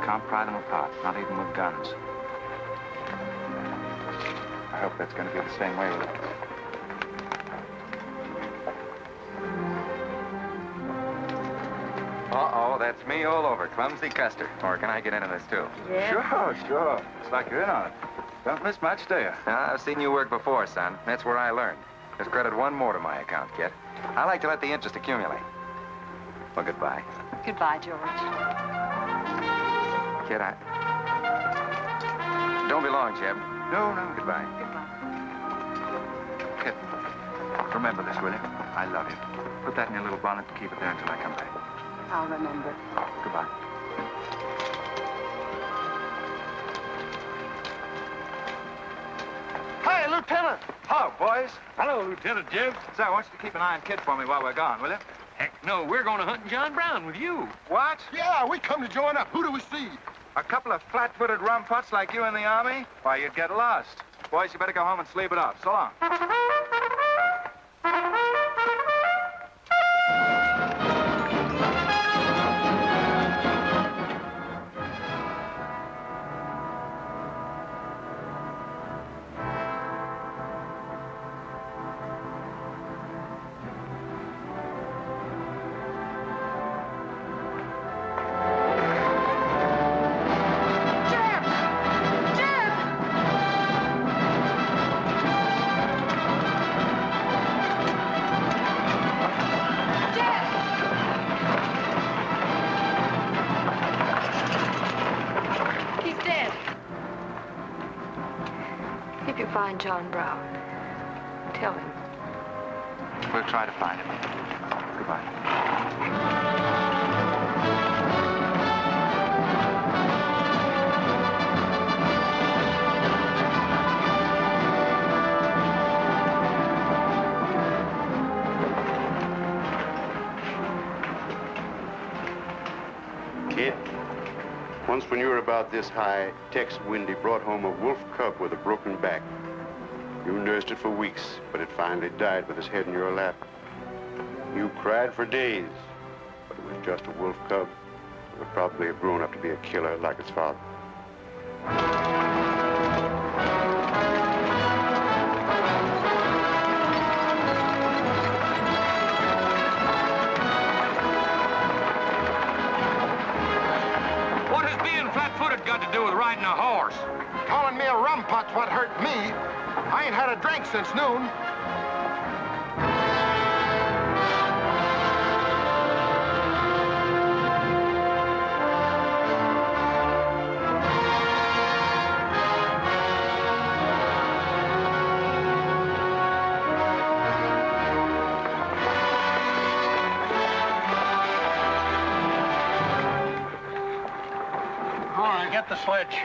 Can't pry them apart, not even with guns. I hope that's going to be the same way with it. Uh-oh, that's me all over, Clumsy Custer. Or can I get into this, too? Yeah. Sure. Looks like you're in on it. Don't miss much, do you? I've seen you work before, son. That's where I learned. Just credit one more to my account, kid. I like to let the interest accumulate. Well, goodbye. Goodbye, George. Kid, don't be long, Jeb. No. Goodbye. Kid, remember this, will you? I love you. Put that in your little bonnet and keep it there until I come back. I'll remember. Goodbye. Hi, Lieutenant. Hello, boys. Hello, Lieutenant Jeb. Say, I want you to keep an eye on Kid for me while we're gone, will you? Heck no, we're going to hunt John Brown with you. What? Yeah, we come to join up. Who do we see? A couple of flat-footed rumputs like you in the Army? Why, you'd get lost. Boys, you better go home and sleep it off. So long. Find John Brown. Tell him. We'll try to find him. Goodbye. Kid, once when you were about this high, Tex Windy brought home a wolf cub with a broken back. You nursed it for weeks, but it finally died with its head in your lap. You cried for days, but it was just a wolf cub. Would probably have grown up to be a killer like his father. What has being flat-footed got to do with riding a horse? Calling me a rumput's what hurt me. I ain't had a drink since noon. All right, get the sledge.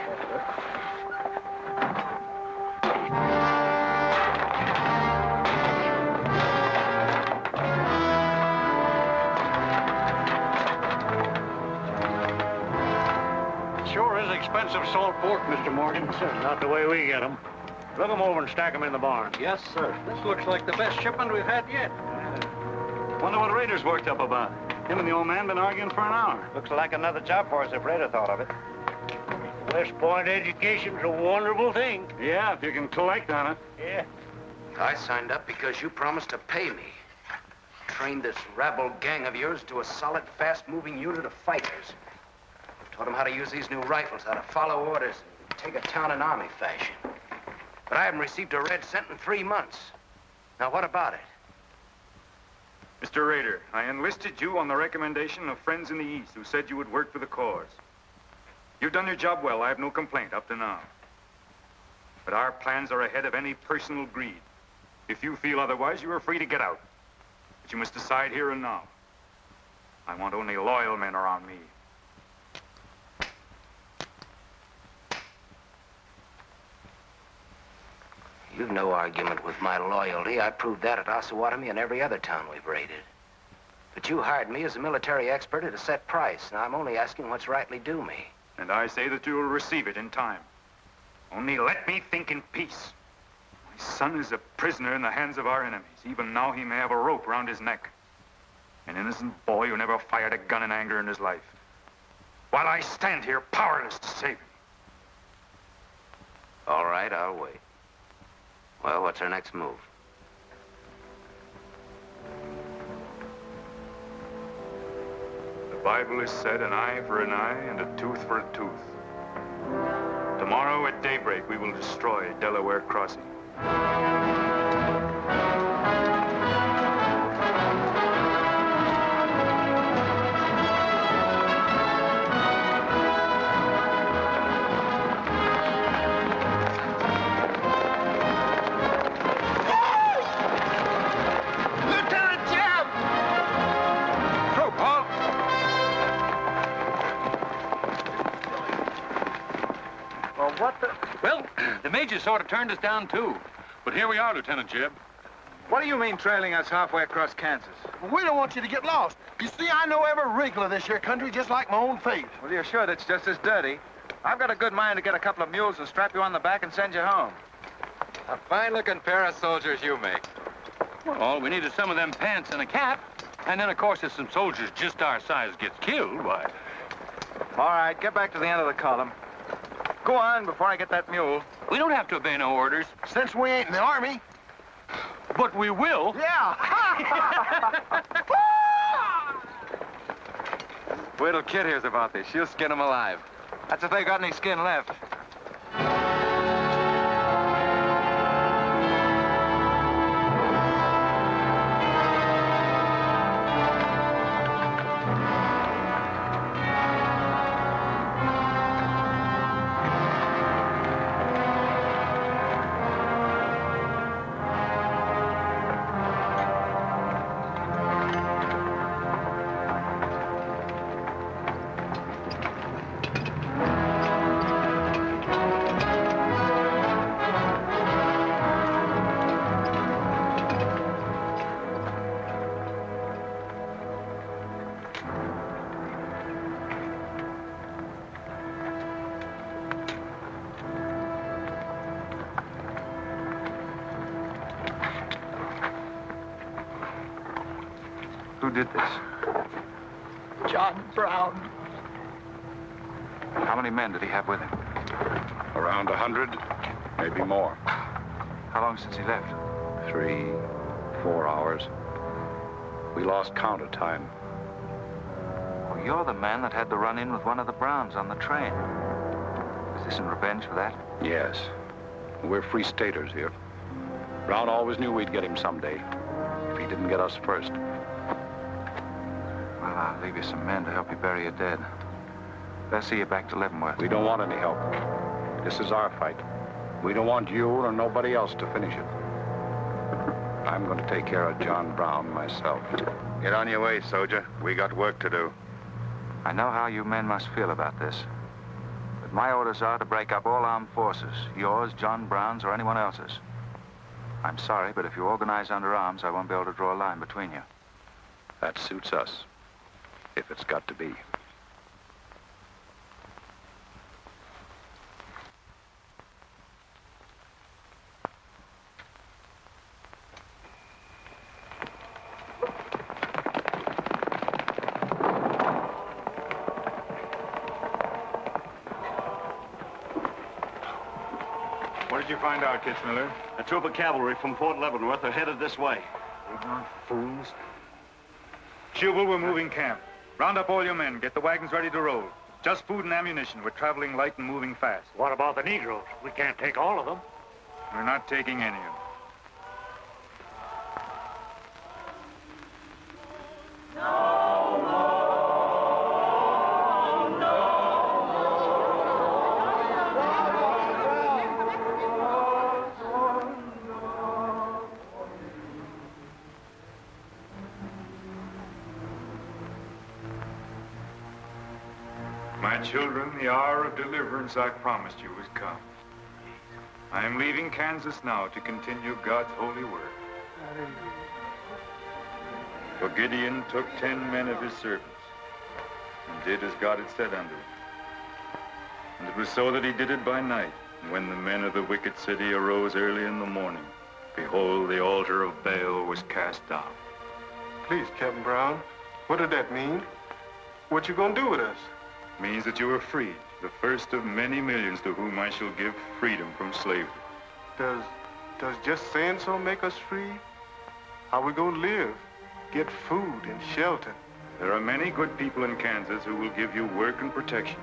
Sure is expensive salt pork, Mr. Morgan. Not the way we get them. Look them over and stack them in the barn. Yes, sir. This looks like the best shipment we've had yet. Wonder what Rader's worked up about. Him and the old man been arguing for an hour. Looks like another job for us if Rader thought of it. West Point education's a wonderful thing. Yeah, if you can collect on it. Yeah. I signed up because you promised to pay me. Trained this rabble gang of yours to a solid, fast-moving unit of fighters. Taught them how to use these new rifles, how to follow orders, and take a town in army fashion. But I haven't received a red cent in 3 months. Now, what about it? Mr. Rader, I enlisted you on the recommendation of friends in the East who said you would work for the cause. You've done your job well. I have no complaint up to now. But our plans are ahead of any personal greed. If you feel otherwise, you are free to get out. But you must decide here and now. I want only loyal men around me. You've no argument with my loyalty. I proved that at Osawatomie and every other town we've raided. But you hired me as a military expert at a set price. Now, I'm only asking what's rightly due me. And I say that you will receive it in time. Only let me think in peace. My son is a prisoner in the hands of our enemies. Even now he may have a rope round his neck. An innocent boy who never fired a gun in anger in his life. While I stand here powerless to save him. All right, I'll wait. Well, what's our next move? The Bible has said an eye for an eye and a tooth for a tooth. Tomorrow at daybreak, we will destroy Delaware Crossing. Well, the major sort of turned us down, too. But here we are, Lieutenant J.E.B. What do you mean trailing us halfway across Kansas? We don't want you to get lost. You see, I know every wrinkle of this here country just like my own face. Well, you're sure that's just as dirty? I've got a good mind to get a couple of mules and strap you on the back and send you home. A fine-looking pair of soldiers you make. Well, all we need is some of them pants and a cap. And then, of course, if some soldiers just our size gets killed, why... All right, get back to the end of the column. Go on before I get that mule. We don't have to obey no orders. Since we ain't in the army. But we will. Yeah. Wait till Kid hears about this. She'll skin him alive. That's if they got any skin left. Who did this? John Brown. How many men did he have with him? Around 100, maybe more. How long since he left? 3, 4 hours. We lost count of time. Well, you're the man that had the run-in with one of the Browns on the train. Is this in revenge for that? Yes. We're free staters here. Brown always knew we'd get him someday, if he didn't get us first. Well, I'll leave you some men to help you bury your dead. They'll see you back to Leavenworth. We don't want any help. This is our fight. We don't want you or nobody else to finish it. I'm going to take care of John Brown myself. Get on your way, soldier. We got work to do. I know how you men must feel about this. But my orders are to break up all armed forces. Yours, John Brown's, or anyone else's. I'm sorry, but if you organize under arms, I won't be able to draw a line between you. That suits us, if it's got to be. What did you find out, Kitzmiller? A troop of cavalry from Fort Leavenworth are headed this way. Ignorant fools. Jubal, we're moving camp. Round up all your men. Get the wagons ready to roll. Just food and ammunition. We're traveling light and moving fast. What about the Negroes? We can't take all of them. We're not taking any of them. My children, the hour of deliverance I promised you has come. I am leaving Kansas now to continue God's holy work. For Gideon took 10 men of his servants and did as God had said unto him. And it was so that he did it by night. And when the men of the wicked city arose early in the morning, behold, the altar of Baal was cast down. Please, Captain Brown, what did that mean? What you gonna do with us? Means that you are free, the first of many millions to whom I shall give freedom from slavery. Does just saying so make us free? How we gonna live? Get food and shelter? There are many good people in Kansas who will give you work and protection.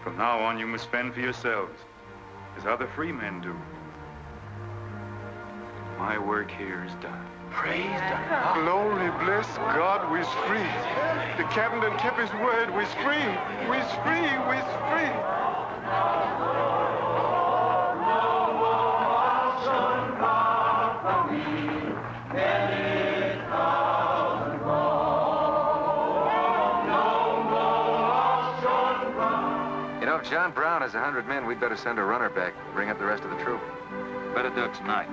From now on, you must fend for yourselves, as other free men do. My work here is done. Praise God. Glory, bless God, we's free. The captain done kept his word, we's free. We's free, we's free. You know, if John Brown has 100 men, we'd better send a runner back, bring up the rest of the troop. Better do it tonight.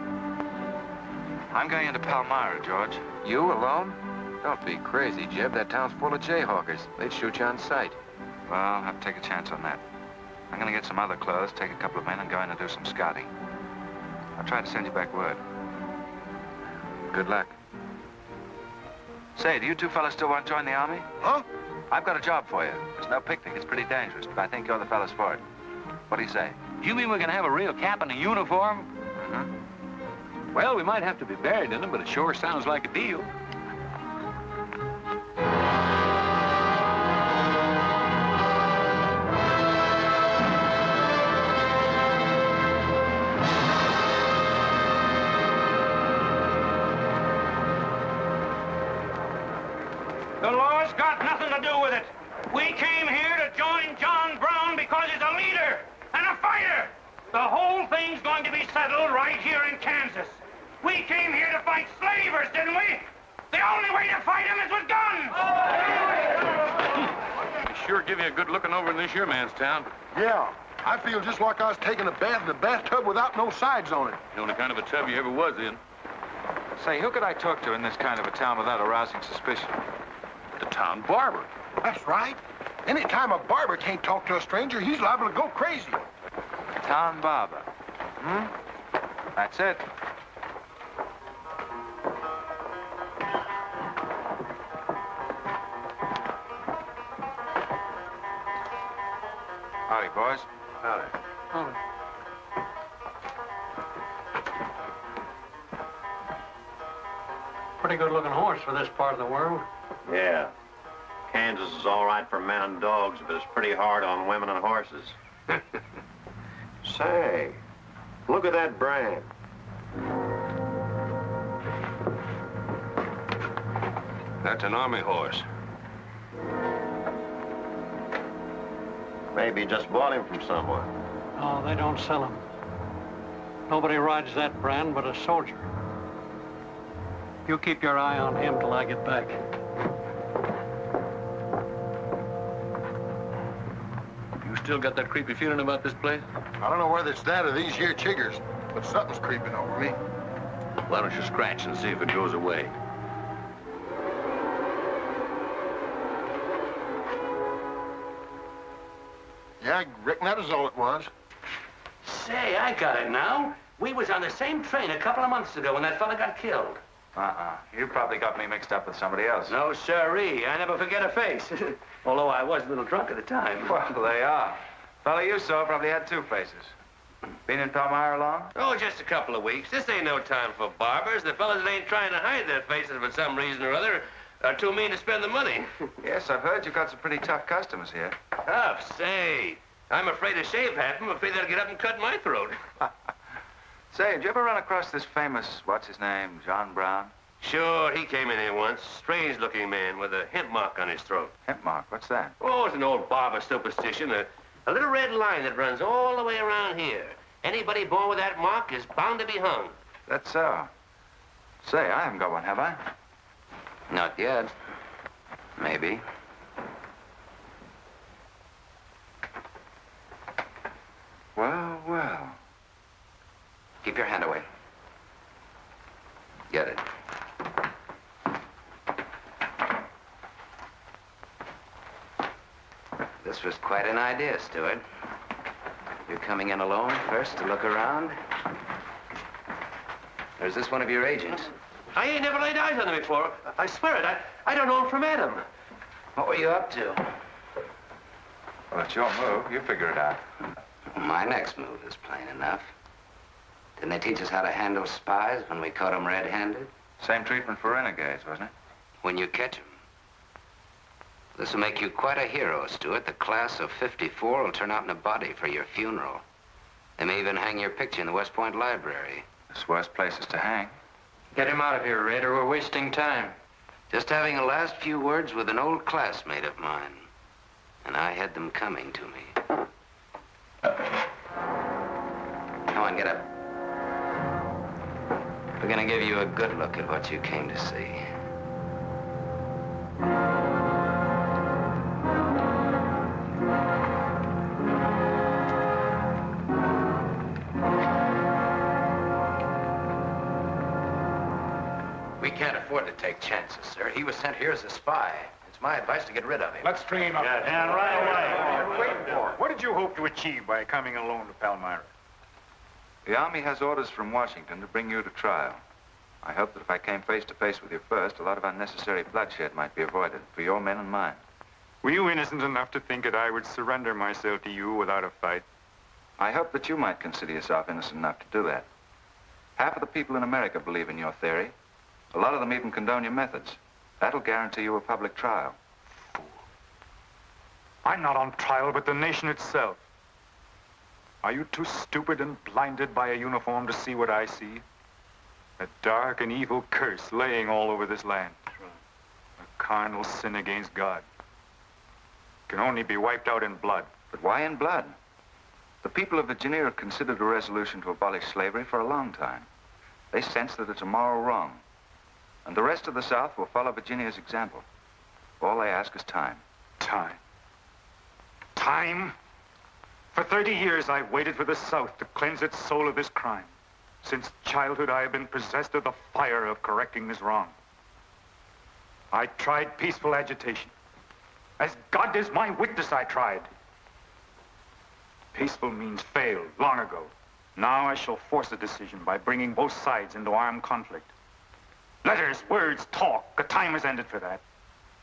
I'm going into Palmyra, George. You alone? Don't be crazy, Jeb. That town's full of jayhawkers. They'd shoot you on sight. Well, I'll have to take a chance on that. I'm going to get some other clothes, take a couple of men, and go in and do some scouting. I'll try to send you back word. Good luck. Say, do you two fellas still want to join the Army? Huh? I've got a job for you. There's no picnic. It's pretty dangerous, but I think you're the fellas for it. What do you say? You mean we're going to have a real cap and a uniform? Mm-hmm. Well, we might have to be buried in them, but it sure sounds like a deal. The law's got nothing to do with it. We came here to join John Brown because he's a leader and a fighter. The whole thing's going to be settled right here in Kansas. We came here to fight slavers, didn't we? The only way to fight them is with guns. They sure give you a good looking over in this here man's town. Yeah, I feel just like I was taking a bath in a bathtub without no sides on it. The only kind of a tub you ever was in. Say, who could I talk to in this kind of a town without arousing suspicion? The town barber. That's right. Anytime a barber can't talk to a stranger, he's liable to go crazy. Town barber. Hmm? That's it. Howdy, boys. Howdy. Oh. Pretty good-looking horse for this part of the world. Yeah. Kansas is all right for men and dogs, but it's pretty hard on women and horses. Say, look at that brand. That's an army horse. Maybe you just bought him from someone. Oh, they don't sell them. Nobody rides that brand but a soldier. You keep your eye on him till I get back. You still got that creepy feeling about this place? I don't know whether it's that or these here chiggers, but something's creeping over me. Why don't you scratch and see if it goes away? Yeah, I reckon that is all it was. Say, I got it now. We was on the same train a couple of months ago when that fella got killed. You probably got me mixed up with somebody else. No, sirree. I never forget a face. Although I was a little drunk at the time. Well, they are. Fella you saw probably had two faces. Been in Palmyra long? Oh, just a couple of weeks. This ain't no time for barbers. The fellas that ain't trying to hide their faces for some reason or other are too mean to spend the money. Yes, I've heard you've got some pretty tough customers here. Tough, say. I'm afraid to shave half of them. Afraid they'll get up and cut my throat. Say, did you ever run across this famous, what's his name, John Brown? Sure, he came in here once. Strange-looking man with a hemp mark on his throat. Hemp mark? What's that? Oh, it's an old barber superstition. A little red line that runs all the way around here. Anybody born with that mark is bound to be hung. That's so. Say, I haven't got one, have I? Not yet. Maybe. Well, well. Keep your hand away. Get it. This was quite an idea, Stuart. You're coming in alone first to look around? Or is this one of your agents? I ain't never laid eyes on him before. I swear it. I don't know him from Adam. What were you up to? Well, it's your move. You figure it out. My next move is plain enough. Didn't they teach us how to handle spies when we caught them red-handed? Same treatment for renegades, wasn't it? When you catch them. This will make you quite a hero, Stuart. The class of '54 will turn out in a body for your funeral. They may even hang your picture in the West Point library. There's worse places to hang. Get him out of here, Red, or we're wasting time. Just having a last few words with an old classmate of mine. And I had them coming to me. Come on, get up. We're gonna give you a good look at what you came to see. We can't afford to take chances, sir. He was sent here as a spy. It's my advice to get rid of him. Let's train up. And right away. Wait for. What did you hope to achieve by coming alone to Palmyra? The Army has orders from Washington to bring you to trial. I hope that if I came face to face with you first, a lot of unnecessary bloodshed might be avoided for your men and mine. Were you innocent enough to think that I would surrender myself to you without a fight? I hope that you might consider yourself innocent enough to do that. Half of the people in America believe in your theory. A lot of them even condone your methods. That'll guarantee you a public trial. Fool. I'm not on trial, but the nation itself. Are you too stupid and blinded by a uniform to see what I see? A dark and evil curse laying all over this land. A carnal sin against God. Can only be wiped out in blood. But why in blood? The people of Virginia have considered a resolution to abolish slavery for a long time. They sense that it's a moral wrong. And the rest of the South will follow Virginia's example. All they ask is time. Time? Time? For 30 years, I've waited for the South to cleanse its soul of this crime. Since childhood, I have been possessed of the fire of correcting this wrong. I tried peaceful agitation. As God is my witness, I tried. Peaceful means failed long ago. Now I shall force a decision by bringing both sides into armed conflict. Letters, words, talk. The time has ended for that.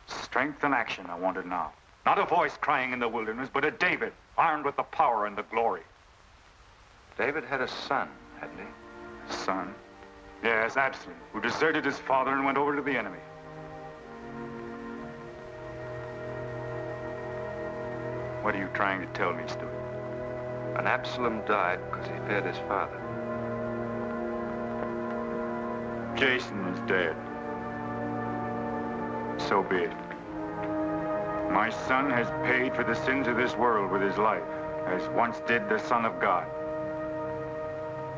Strength and action I wanted now. Not a voice crying in the wilderness, but a David, armed with the power and the glory. David had a son, hadn't he? Son? Yes, Absalom, who deserted his father and went over to the enemy. What are you trying to tell me, Stuart? And Absalom died because he feared his father. Jason is dead. So be it. My son has paid for the sins of this world with his life, as once did the Son of God.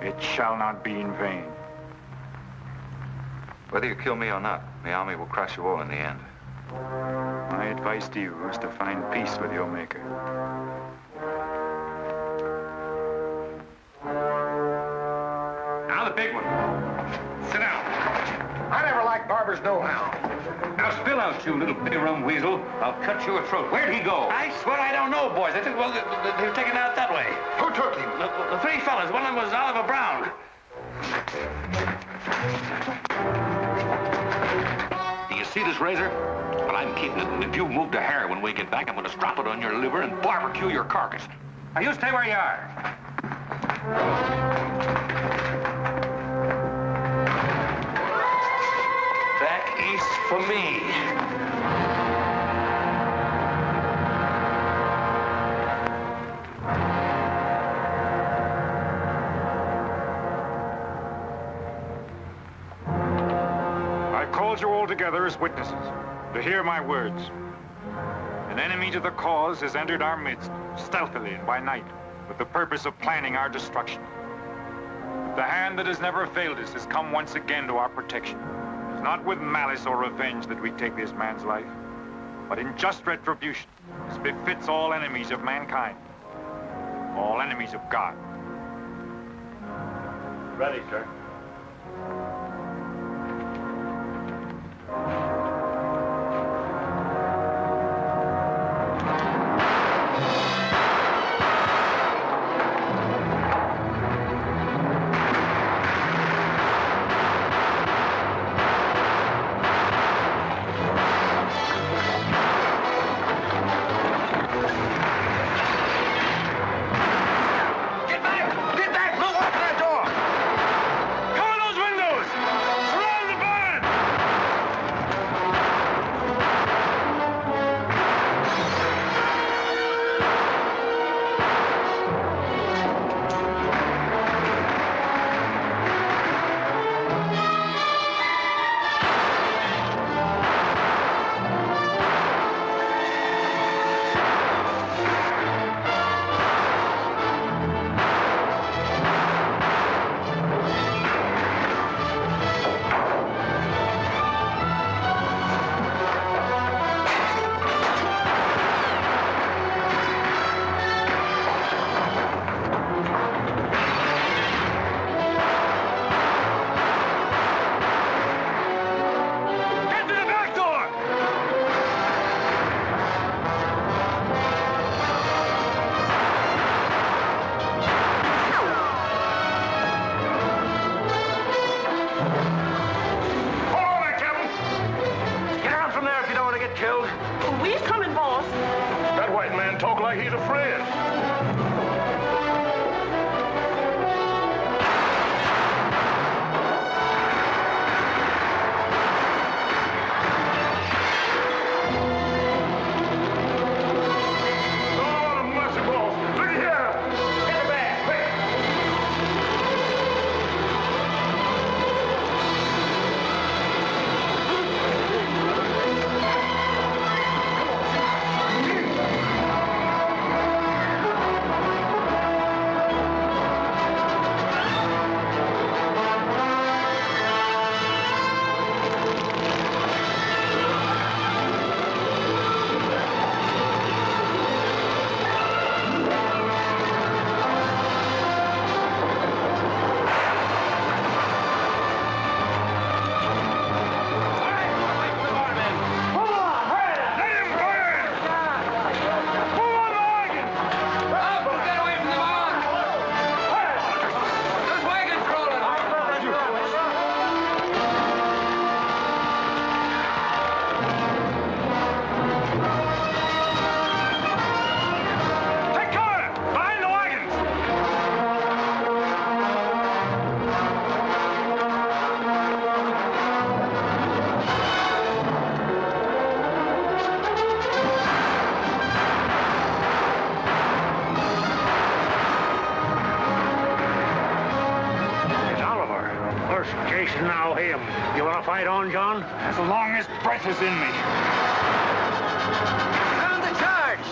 It shall not be in vain. Whether you kill me or not, the army will crush you all in the end. My advice to you is to find peace with your Maker. Now the big one. Sit down. I never liked barbers no-how. Now spill out, you little bitty rum weasel. I'll cut your throat. Where'd he go? I swear I don't know, boys. I think, well, they were taken out that way. Who took him? The three fellas. One of them was Oliver Brown. Do you see this razor? Well, I'm keeping it, and if you move to hair when we get back, I'm going to strap it on your liver and barbecue your carcass. Now, you stay where you are. Back east for me. I called you all together as witnesses to hear my words. An enemy to the cause has entered our midst, stealthily and by night, with the purpose of planning our destruction. The hand that has never failed us has come once again to our protection. It's not with malice or revenge that we take this man's life, but in just retribution, as befits all enemies of mankind, all enemies of God. Ready, sir. him. You want to fight on, John? As long as breath is in me. Sound the charge!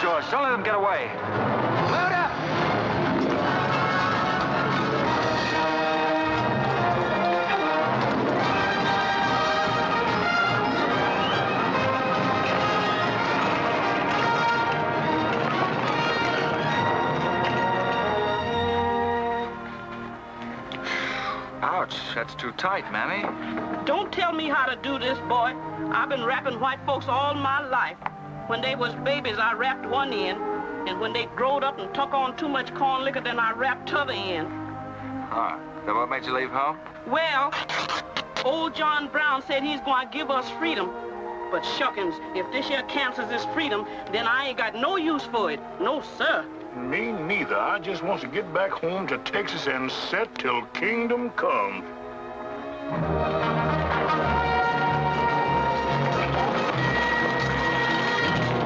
George. Don't let them get away. Load up! Ouch, that's too tight, Mammy. Don't tell me how to do this, boy. I've been wrapping white folks all my life. When they was babies, I wrapped one end, and when they growed up and took on too much corn liquor, then I wrapped t'other end. Huh. Then what made you leave home? Well, old John Brown said he's going to give us freedom. But shuckins, if this here cancels this freedom, then I ain't got no use for it. No, sir. Me neither. I just want to get back home to Texas and set till kingdom come.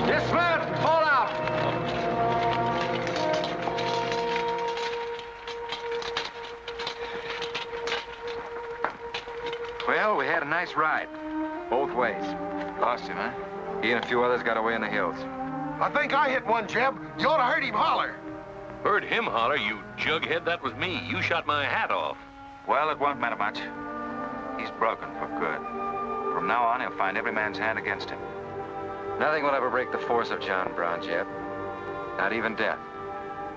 Dismount! Fall out! Well, we had a nice ride. Both ways. Lost him, huh? He and a few others got away in the hills. I think I hit one, Jeb. You ought to heard him holler. Heard him holler, you jughead? That was me. You shot my hat off. Well, it won't matter much. He's broken for good. From now on, he'll find every man's hand against him. Nothing will ever break the force of John Brown, Jeb. Not even death.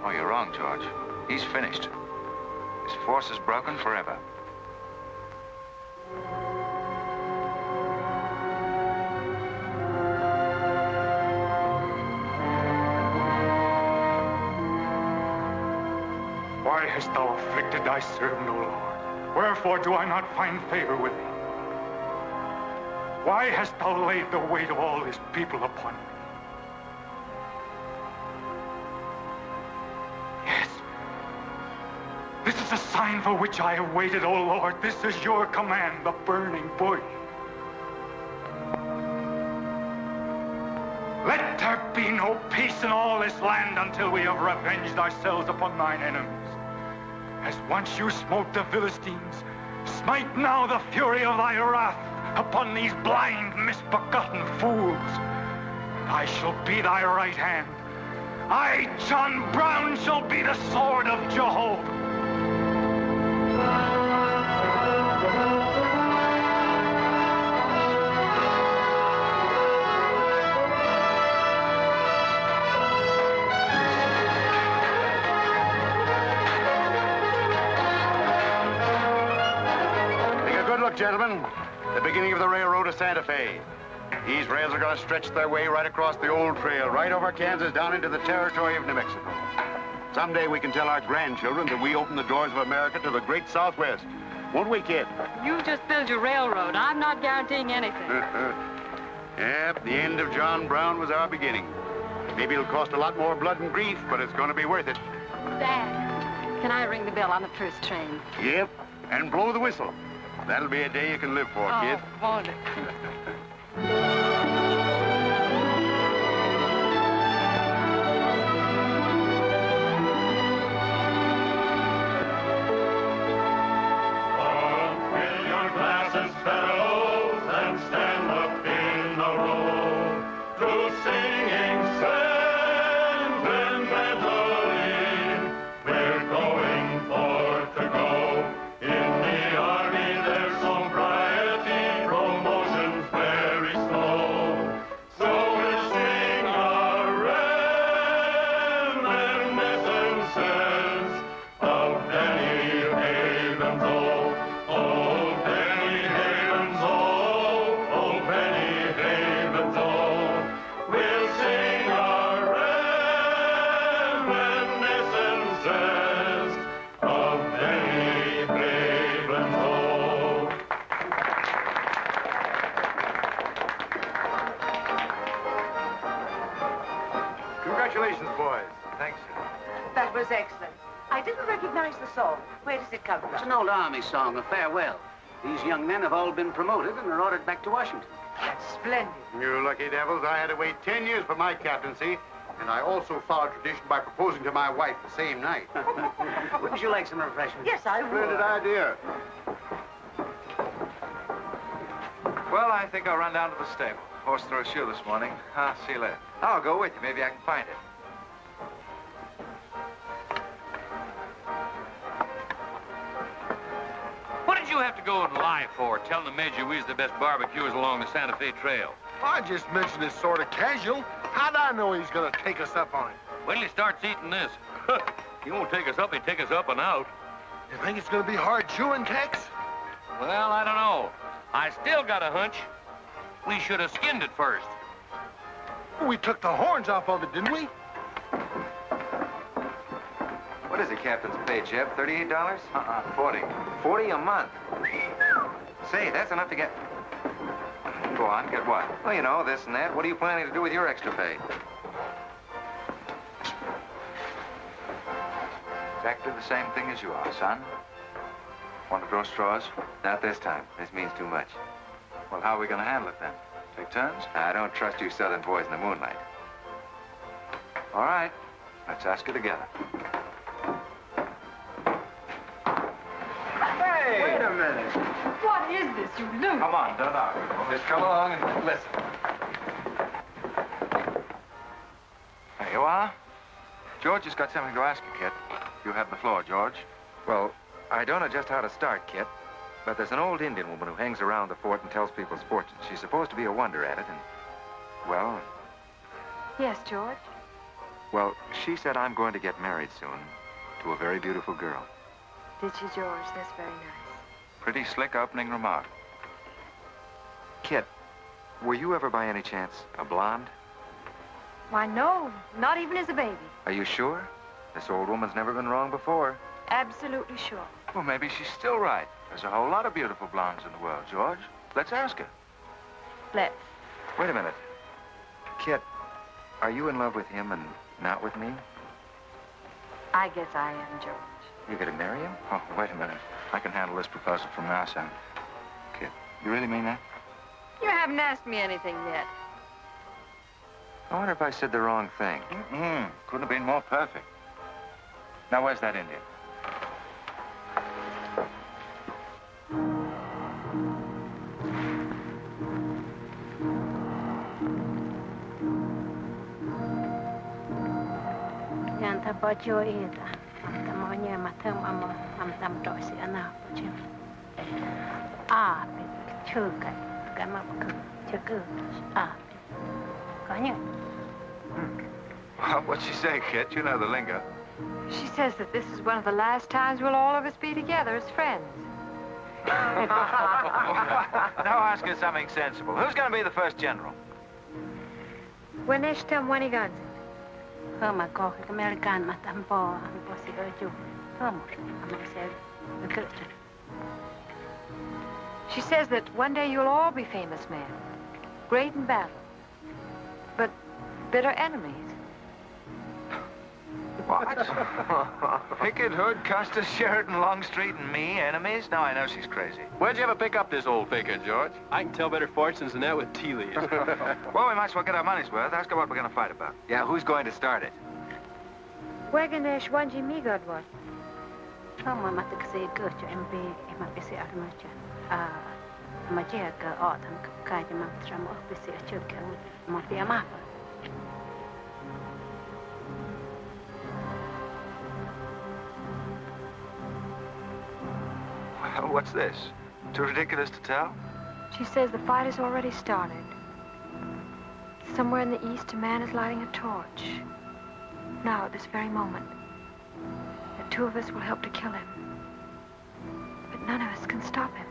Oh, you're wrong, George. He's finished. His force is broken forever. Why hast thou afflicted thy servant, O Lord? Wherefore do I not find favor with thee? Why hast thou laid the weight of all this people upon me? Yes. This is a sign for which I have waited, O Lord. This is your command, the burning bush. Let there be no peace in all this land until we have revenged ourselves upon thine enemies. As once you smote the Philistines, smite now the fury of thy wrath upon these blind, misbegotten fools. I shall be thy right hand. I, John Brown, shall be the sword of Jehovah. Gentlemen, the beginning of the railroad to Santa Fe. These rails are going to stretch their way right across the old trail, right over Kansas, down into the territory of New Mexico. Someday we can tell our grandchildren that we opened the doors of America to the great Southwest. Won't we, kid? You just build your railroad. I'm not guaranteeing anything. Yep, the end of John Brown was our beginning. Maybe it'll cost a lot more blood and grief, but it's going to be worth it. Dad, can I ring the bell on the first train? Yep, and blow the whistle. That'll be a day you can live for, kid. Won't it? Fill your glasses, fellows, and stand up in a row. That was excellent. I didn't recognize the song. Where does it come from? It's an old Army song, a farewell. These young men have all been promoted and are ordered back to Washington. That's splendid. You lucky devils, I had to wait 10 years for my captaincy, and I also followed tradition by proposing to my wife the same night. Wouldn't you like some refreshment? Yes, I would. Splendid idea. Well, I think I'll run down to the stable. Horse threw a shoe this morning. I'll see you later. I'll go with you. Maybe I can find it. What did you have to go and lie for, telling the Major we was the best barbecuers along the Santa Fe Trail? I just mentioned it sort of casual. How'd I know he's gonna take us up on it? Wait till he starts eating this. He won't take us up, he'll take us up and out. You think it's gonna be hard chewing, Tex? Well, I don't know. I still got a hunch. We should have skinned it first. We took the horns off of it, didn't we? What is the captain's pay, Jeb? $38? 40. 40 a month. Say, that's enough to get... Go on, get what? Well, you know, this and that. What are you planning to do with your extra pay? Exactly the same thing as you are, son. Want to draw straws? Not this time. This means too much. Well, how are we going to handle it then? Take turns? I don't trust you southern boys in the moonlight. All right. Let's ask her together. Hey! Wait a minute. What is this, you loot? Come on, don't argue. Just come along and listen. There you are. George has got something to ask you, kid. You have the floor, George. Well, I don't know just how to start, Kit, but there's an old Indian woman who hangs around the fort and tells people's fortunes. She's supposed to be a wonder at it, and, well, Yes, George. well, she said I'm going to get married soon to a very beautiful girl. Did she, George? That's very nice. Pretty slick opening remark. Kit, were you ever by any chance a blonde? Why, no, not even as a baby. Are you sure? This old woman's never been wrong before. Absolutely sure. Well, maybe she's still right. There's a whole lot of beautiful blondes in the world, George. Let's ask her. Let's. Wait a minute. Kit, are you in love with him and not with me? I guess I am, George. You gonna marry him? Oh, wait a minute. I can handle this proposal from now, son. Kid, you really mean that? You haven't asked me anything yet. I wonder if I said the wrong thing. Couldn't have been more perfect. Now, where's that Indian? Yanta bajo ita, tamanya matam am dosi ana bajo. Chuka, kama chuka, kanya. Well, what'd she say, Kit? You know the lingo. She says that this is one of the last times we'll all of us be together as friends. Now ask her something sensible. Who's going to be the first general? When next time when he guns Hama ko American matampo ang posibyo. Vamos, I'm She says that one day you'll all be famous men, great in battle, but bitter enemies. What? Pickett, Hood, Custer, Sheridan, Longstreet, and me, enemies? Now I know she's crazy. Where'd you ever pick up this old faker, George? I can tell better fortunes than that with tea leaves. Well, we might as well get our money's worth. Ask her what we're going to fight about. Yeah, who's going to start it? Weganesh wanji migod what? Hama matakasi gocho MB mapisi armacha. Majiaga autumn kaja matram opisi achuka mafia mapa. Well, what's this? Too ridiculous to tell? She says the fight has already started. Somewhere in the east, a man is lighting a torch. Now, at this very moment. The two of us will help to kill him. But none of us can stop him.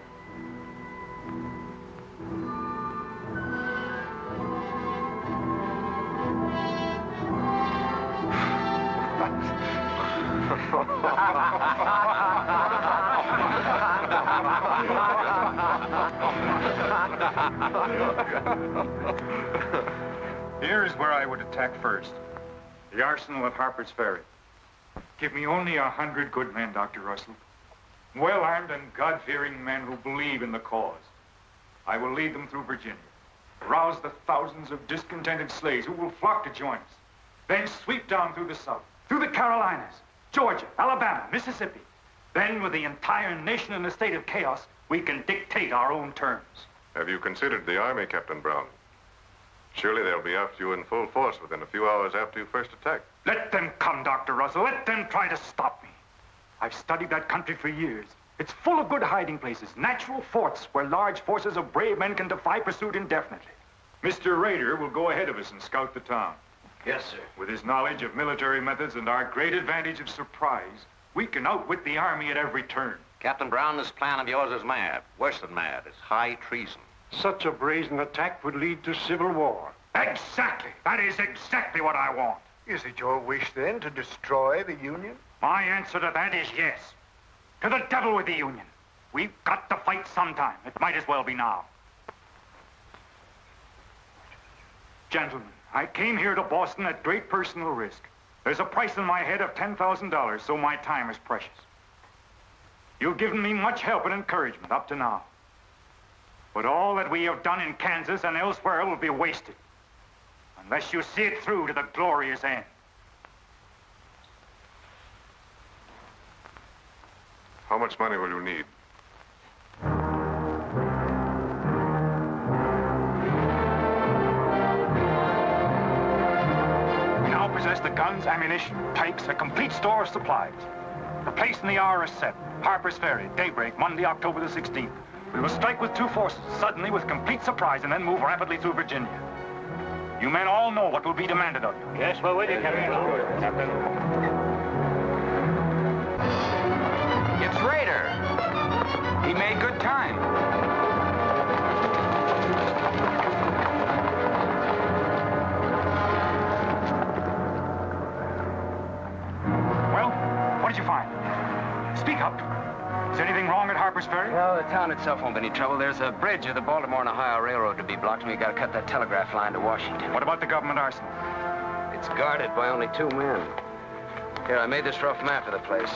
Here's where I would attack first. The arsenal at Harper's Ferry. Give me only 100 good men, Dr. Russell. Well-armed and God-fearing men who believe in the cause. I will lead them through Virginia. Rouse the thousands of discontented slaves who will flock to join us. Then sweep down through the South, through the Carolinas, Georgia, Alabama, Mississippi. Then, with the entire nation in a state of chaos, we can dictate our own terms. Have you considered the Army, Captain Brown? Surely they'll be after you in full force within a few hours after you first attack. Let them come, Dr. Russell. Let them try to stop me. I've studied that country for years. It's full of good hiding places, natural forts where large forces of brave men can defy pursuit indefinitely. Mr. Rader will go ahead of us and scout the town. Yes, sir. With his knowledge of military methods and our great advantage of surprise, we can outwit the Army at every turn. Captain Brown, this plan of yours is mad. Worse than mad. It's high treason. Such a brazen attack would lead to civil war. Exactly. That is exactly what I want. Is it your wish, then, to destroy the Union? My answer to that is yes. To the devil with the Union. We've got to fight sometime. It might as well be now. Gentlemen, I came here to Boston at great personal risk. There's a price on my head of $10,000, so my time is precious. You've given me much help and encouragement up to now. But all that we have done in Kansas and elsewhere will be wasted unless you see it through to the glorious end. How much money will you need? We now possess the guns, ammunition, pikes, a complete store of supplies. The place and the hour is set. Harper's Ferry, daybreak, Monday, October the 16th. We will strike with 2 forces, suddenly with complete surprise, and then move rapidly through Virginia. You men all know what will be demanded of you. Yes, we're with you, Captain. It's Rader. He made good time. Well, what did you find? Speak up. Is anything wrong at Harper's Ferry? Well, the town itself won't be any trouble. There's a bridge of the Baltimore and Ohio Railroad to be blocked, and we gotta cut that telegraph line to Washington. What about the government arsenal? It's guarded by only 2 men. Here, I made this rough map of the place.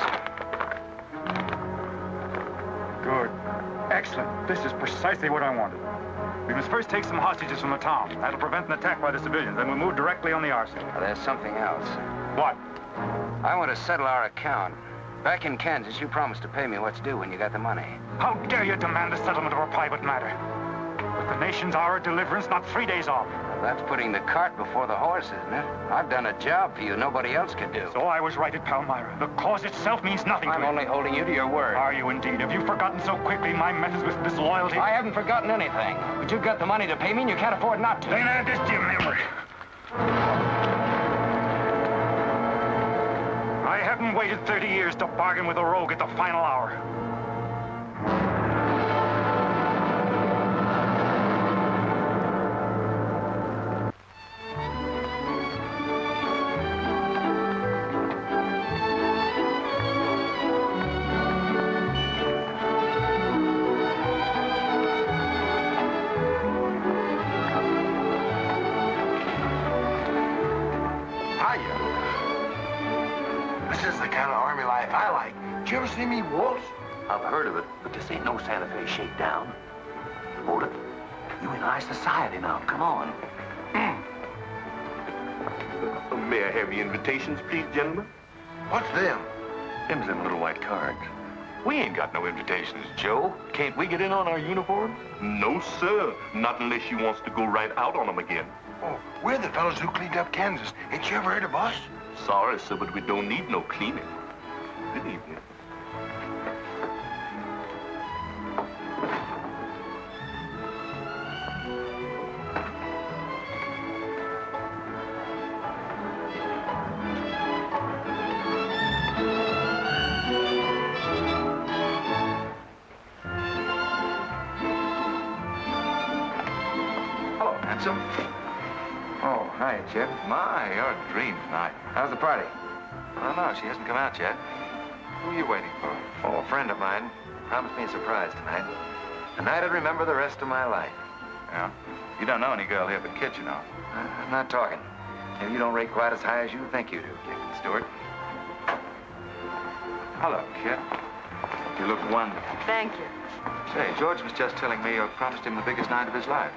Good. Excellent. This is precisely what I wanted. We must first take some hostages from the town. That'll prevent an attack by the civilians. Then we'll move directly on the arsenal. Well, there's something else. What? I want to settle our account. Back in Kansas, you promised to pay me what's due when you got the money. How dare you demand a settlement of a private matter? With the nation's hour of deliverance not 3 days off. Well, that's putting the cart before the horse, isn't it? I've done a job for you nobody else could do. So I was right at Palmyra. The cause itself means nothing to I'm me. only holding you to your word. Are you indeed? Have you forgotten so quickly my methods with disloyalty? I haven't forgotten anything. But you've got the money to pay me and you can't afford not to. Then add this to your memory. I haven't waited 30 years to bargain with a rogue at the final hour. Did you ever see me waltz? I've heard of it, but this ain't no Santa Fe shakedown. Hold it. You in high society now. Come on. May I have your invitations, please, gentlemen? What's them? Them's them little white cards. We ain't got no invitations, Joe. Can't we get in on our uniforms? No, sir. Not unless you wants to go right out on them again. Oh, we're the fellows who cleaned up Kansas. Ain't you ever heard of us? Sorry, sir, but we don't need no cleaning. Good evening. Hello, handsome. Oh, hi, Jeff. My, you're a dream tonight. How's the party? I don't know. She hasn't come out yet. Who are you waiting for? Oh, a friend of mine promised me a surprise tonight. A night I'd remember the rest of my life. Yeah? You don't know any girl here but Kit, you know. I'm not talking. Maybe you don't rate quite as high as you think you do, Captain Stewart. Hello, Kit. You look wonderful. Thank you. Say, George was just telling me you promised him the biggest night of his life.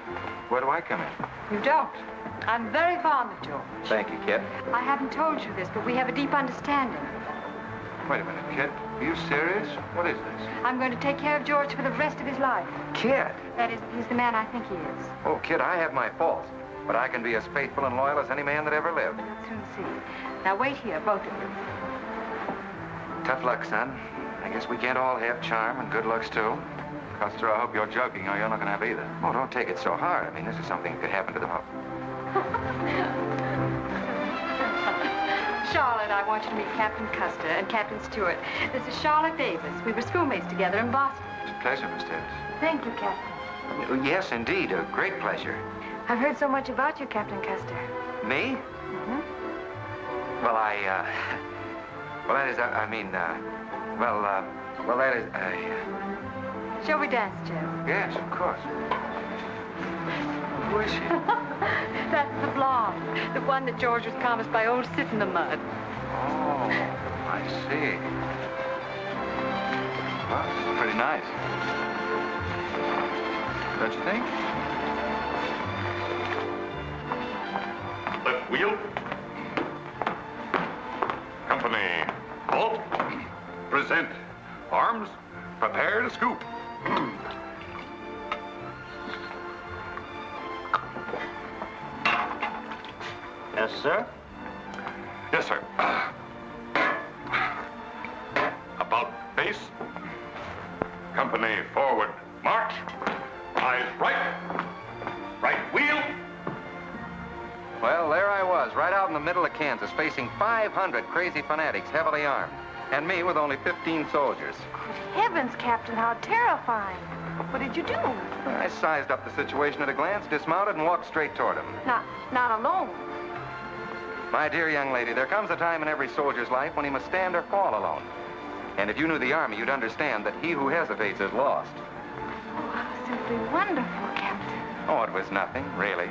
Where do I come in? You don't. I'm very fond of George. Thank you, Kit. I haven't told you this, but we have a deep understanding. Wait a minute, Kit. Are you serious? What is this? I'm going to take care of George for the rest of his life. Kit! That is, he's the man I think he is. Oh, Kit, I have my faults. But I can be as faithful and loyal as any man that ever lived. You'll soon see. Now wait here, both of you. Tough luck, son. I guess we can't all have charm and good looks, too. Custer, I hope you're joking, or you're not going to have either. Oh, don't take it so hard. I mean, this is something that could happen to them all. Charlotte, I want you to meet Captain Custer and Captain Stuart. This is Charlotte Davis. We were schoolmates together in Boston. It's a pleasure, Miss Davis. Thank you, Captain. Oh, yes, indeed. A great pleasure. I've heard so much about you, Captain Custer. Me? Mm-hmm. Well, well, that is, well, that is, Shall we dance, Jeff? Yes, of course. Who is she? That's the blonde, the one that George was promised by old Sit in the Mud. Oh, I see. Well, it's pretty nice. Don't you think? Left wheel. Company, halt. Present. Arms, prepare to scoop. Yes, sir? Yes, sir. About face. Company, forward. March. Eyes right. Right wheel. Well, there I was, right out in the middle of Kansas, facing 500 crazy fanatics, heavily armed. And me with only 15 soldiers. Heavens, Captain, how terrifying. What did you do? I sized up the situation at a glance, dismounted, and walked straight toward him. Not alone. My dear young lady, there comes a time in every soldier's life when he must stand or fall alone. And if you knew the Army, you'd understand that he who hesitates is lost. Oh, how simply wonderful, Captain. Oh, it was nothing, really.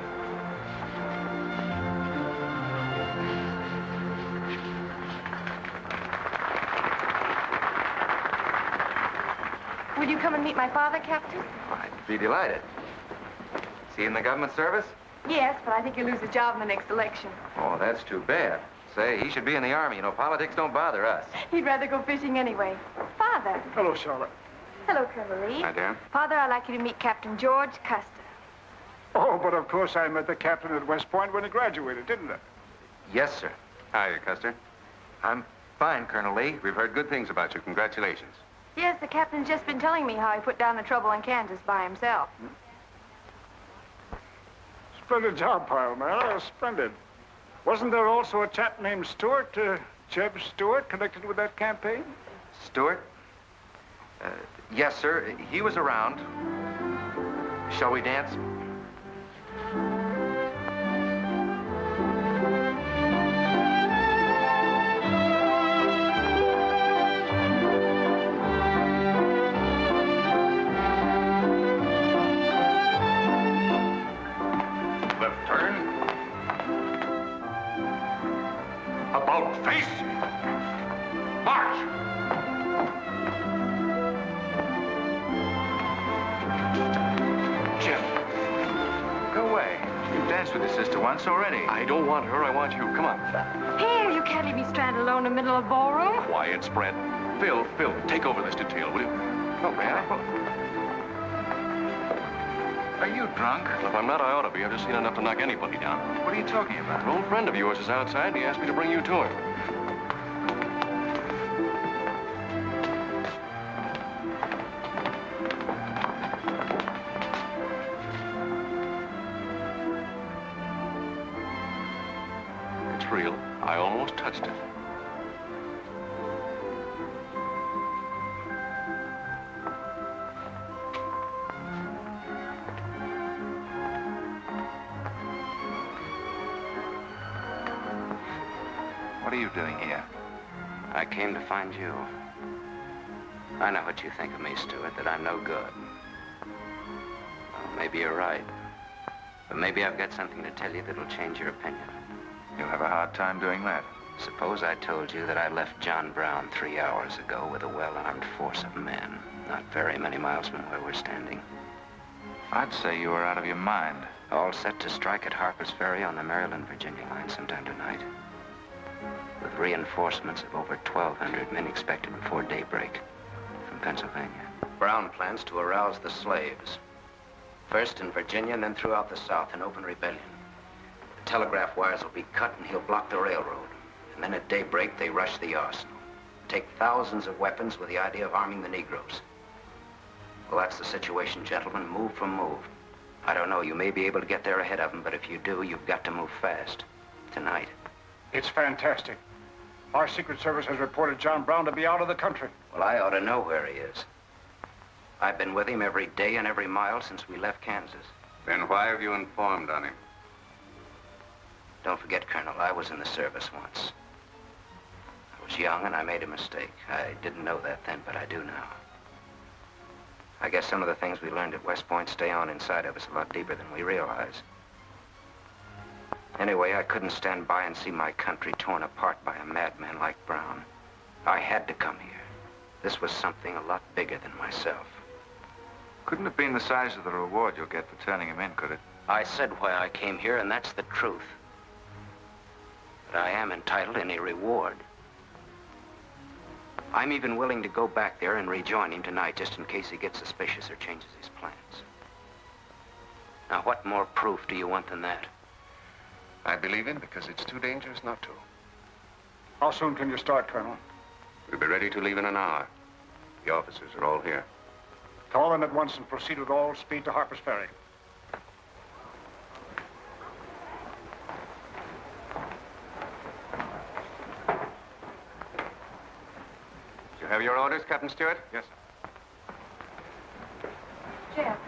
Will you come and meet my father, Captain? I'd be delighted. Is he in the government service? Yes, but I think he'll lose his job in the next election. Oh, that's too bad. Say, he should be in the Army. You know, politics don't bother us. He'd rather go fishing anyway. Father. Hello, Charlotte. Hello, Cavalry. Hi, dear. Father, I'd like you to meet Captain George Custer. Oh, but of course I met the captain at West Point when he graduated, didn't I? Yes, sir. Hi, Custer. I'm fine, Colonel Lee. We've heard good things about you. Congratulations. Yes, the captain's just been telling me how he put down the trouble in Kansas by himself. Splendid job, pile, man. Oh, splendid. Wasn't there also a chap named Stuart, J.E.B. Stuart, connected with that campaign? Stuart? Yes, sir. He was around. Shall we dance? About face. March. Jeff, go away. You've danced with your sister once already. I don't want her. I want you. Come on. Here, you can't leave me stranded alone in the middle of the ballroom. Quiet, spread. Phil, take over this detail, will you? Oh, may I? Are you drunk? If I'm not, I ought to be. I've just seen enough to knock anybody down. What are you talking about? An old friend of yours is outside, and he asked me to bring you to him. It's real. I almost touched it. What are you doing here? I came to find you. I know what you think of me, Stuart, that I'm no good. Well, maybe you're right. But maybe I've got something to tell you that'll change your opinion. You'll have a hard time doing that. Suppose I told you that I left John Brown 3 hours ago with a well-armed force of men, not very many miles from where we're standing. I'd say you were out of your mind. All set to strike at Harper's Ferry on the Maryland-Virginia line sometime tonight. With reinforcements of over 1,200 men expected before daybreak from Pennsylvania. Brown plans to arouse the slaves. First in Virginia and then throughout the South in open rebellion. The telegraph wires will be cut and he'll block the railroad. And then at daybreak, they rush the arsenal. Take thousands of weapons with the idea of arming the Negroes. Well, that's the situation, gentlemen, move for move. I don't know, you may be able to get there ahead of them, but if you do, you've got to move fast. Tonight. It's fantastic. Our Secret Service has reported John Brown to be out of the country. Well, I ought to know where he is. I've been with him every day and every mile since we left Kansas. Then why have you informed on him? Don't forget, Colonel, I was in the service once. I was young and I made a mistake. I didn't know that then, but I do now. I guess some of the things we learned at West Point stay on inside of us a lot deeper than we realize. Anyway, I couldn't stand by and see my country torn apart by a madman like Brown. I had to come here. This was something a lot bigger than myself. Couldn't have been the size of the reward you'll get for turning him in, could it? I said why I came here, and that's the truth. But I am entitled to any reward. I'm even willing to go back there and rejoin him tonight, just in case he gets suspicious or changes his plans. Now, what more proof do you want than that? I believe him because it's too dangerous not to. How soon can you start, Colonel? We'll be ready to leave in an hour. The officers are all here. Call them at once and proceed with all speed to Harper's Ferry. You have your orders, Captain Stuart? Yes, sir. Jeff,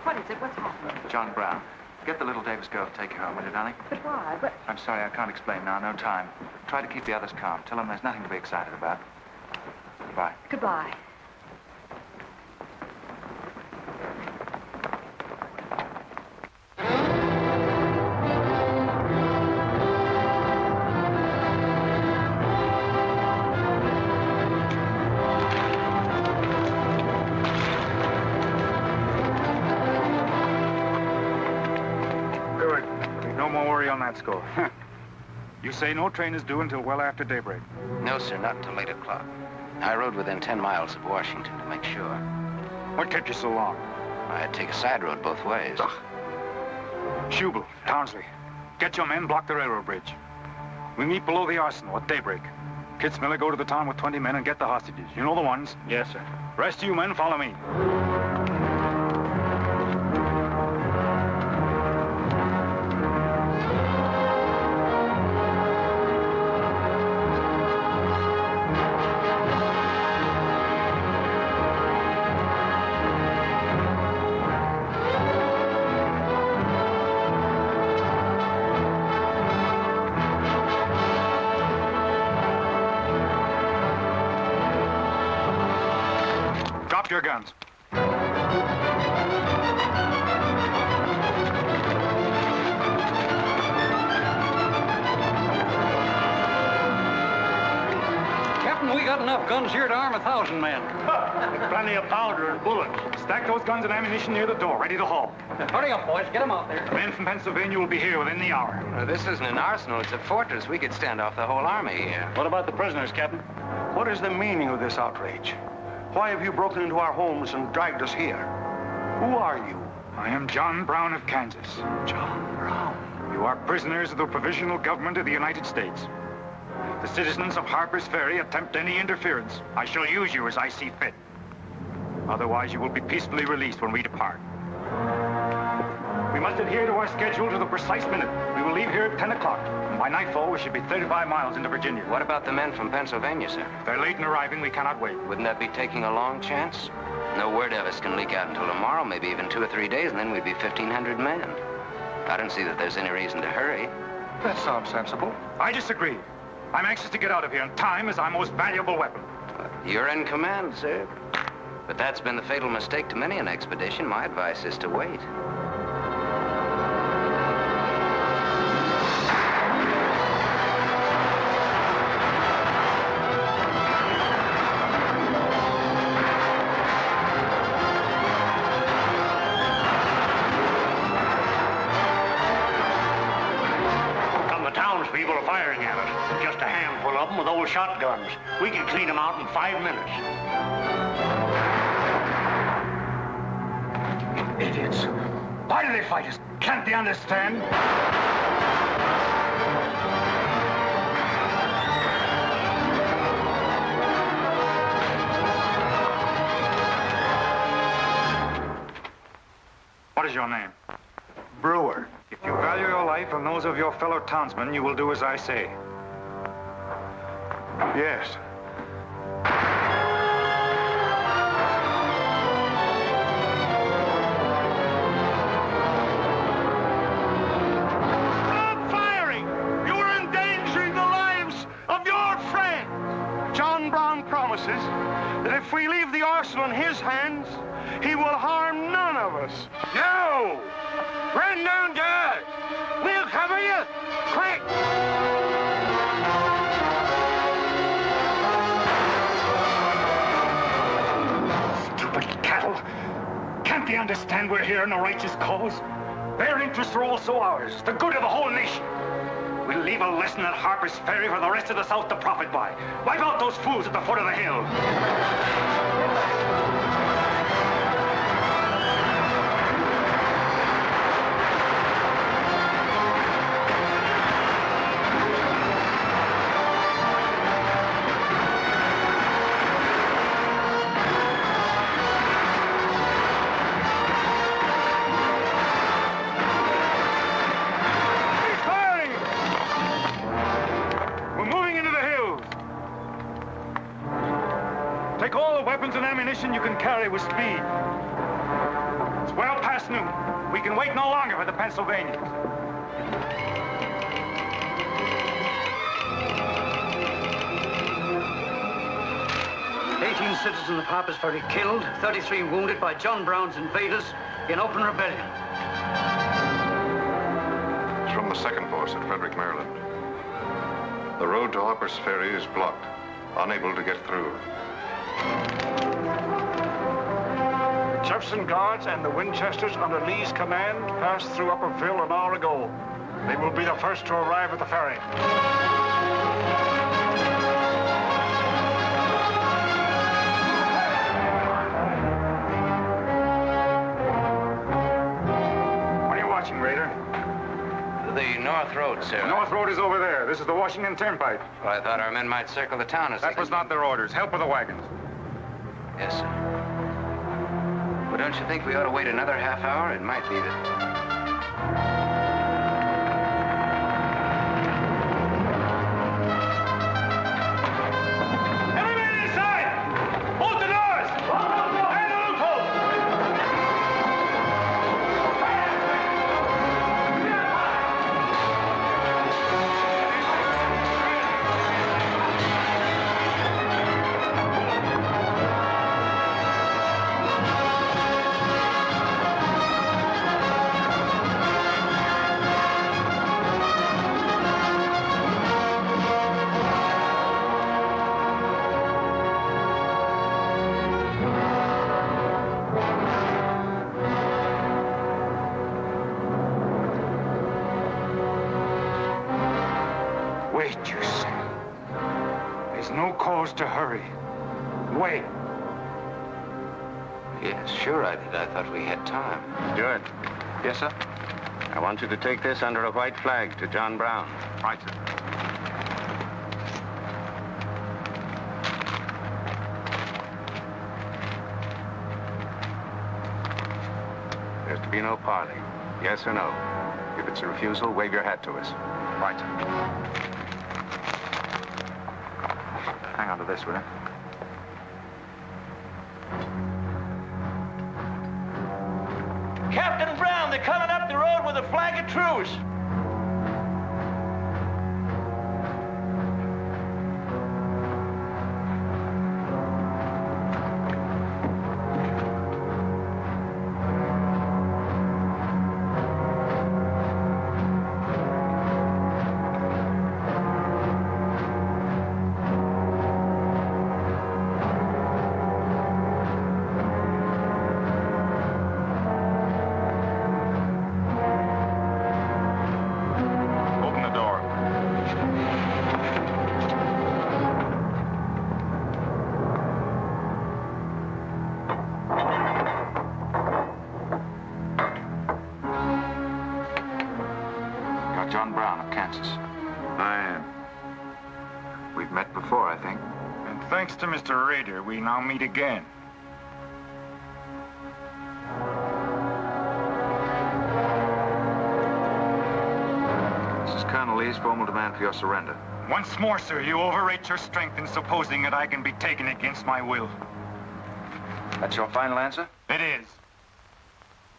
what is it? What's happening? John Brown. Get the little Davis girl to take you home, will you, darling? But why? But... I'm sorry, I can't explain now. No time. Try to keep the others calm. Tell them there's nothing to be excited about. Goodbye. Goodbye. Score. You say no train is due until well after daybreak? No, sir, not until 8 o'clock. I rode within 10 miles of Washington to make sure. What kept you so long? I had to take a side road both ways. Schubel, Townsley, get your men, block the railroad bridge. We meet below the arsenal at daybreak. Kitzmiller, go to the town with 20 men and get the hostages. You know the ones? Yes, sir. Rest of you men, follow me. Your guns. Captain, we got enough guns here to arm 1,000 men. Plenty of powder and bullets. Stack those guns and ammunition near the door, ready to haul. Hurry up, boys. Get them out there. The men from Pennsylvania will be here within the hour. This isn't an arsenal. It's a fortress. We could stand off the whole army here. What about the prisoners, Captain? What is the meaning of this outrage? Why have you broken into our homes and dragged us here? Who are you? I am John Brown of Kansas. John Brown? You are prisoners of the provisional government of the United States. If the citizens of Harper's Ferry attempt any interference, I shall use you as I see fit. Otherwise, you will be peacefully released when we depart. We must adhere to our schedule to the precise minute. We will leave here at 10 o'clock. And by nightfall, we should be 35 miles into Virginia. What about the men from Pennsylvania, sir? If they're late in arriving, we cannot wait. Wouldn't that be taking a long chance? No word of us can leak out until tomorrow, maybe even 2 or 3 days, and then we'd be 1,500 men. I don't see that there's any reason to hurry. That sounds sensible. I disagree. I'm anxious to get out of here, and time is our most valuable weapon. You're in command, sir. But that's been the fatal mistake to many an expedition. My advice is to wait. We can clean them out in 5 minutes. Idiots. Why do they fight us? Can't they understand? What is your name? Brewer. If you value your life and those of your fellow townsmen, you will do as I say. Yes. Stop firing! You are endangering the lives of your friends. John Brown promises that if we leave the arsenal in his hands, he will harm none of us. No! Run down guard! We'll cover you! Quick! Stupid cattle. Can't they understand we're here in a righteous cause? Their interests are also ours, the good of the whole nation. We'll leave a lesson at Harper's Ferry for the rest of the South to profit by. Wipe out those fools at the foot of the hill. And ammunition you can carry with speed. It's well past noon. We can wait no longer for the Pennsylvanians. 18 citizens of Harper's Ferry killed, 33 wounded by John Brown's invaders in open rebellion. It's from the 2nd Force at Frederick, Maryland. The road to Harper's Ferry is blocked, unable to get through. Jefferson Guards and the Winchesters under Lee's command passed through Upperville an hour ago. They will be the first to arrive at the ferry. What are you watching, Raider? The North Road, sir. The North Road is over there. This is the Washington Turnpike. Well, I thought our men might circle the town as That was not their orders. Help with the wagons. Yes, sir. But don't you think we ought to wait another half hour? It might be that... Everybody inside! Bolt the doors! And the loopholes! Wait, you say. There's no cause to hurry. Wait. Yes, sure I did. I thought we had time. Stuart. Yes, sir? I want you to take this under a white flag to John Brown. Right, sir. There's to be no parley. Yes or no. If it's a refusal, wave your hat to us. Right, sir. Hang on to this, will you? Captain Brown, they're coming up the road with a flag of truce. Kansas. I am. We've met before, I think. And thanks to Mr. Rader, we now meet again. This is Colonel Lee's formal demand for your surrender. Once more, sir, you overrate your strength in supposing that I can be taken against my will. That's your final answer? It is.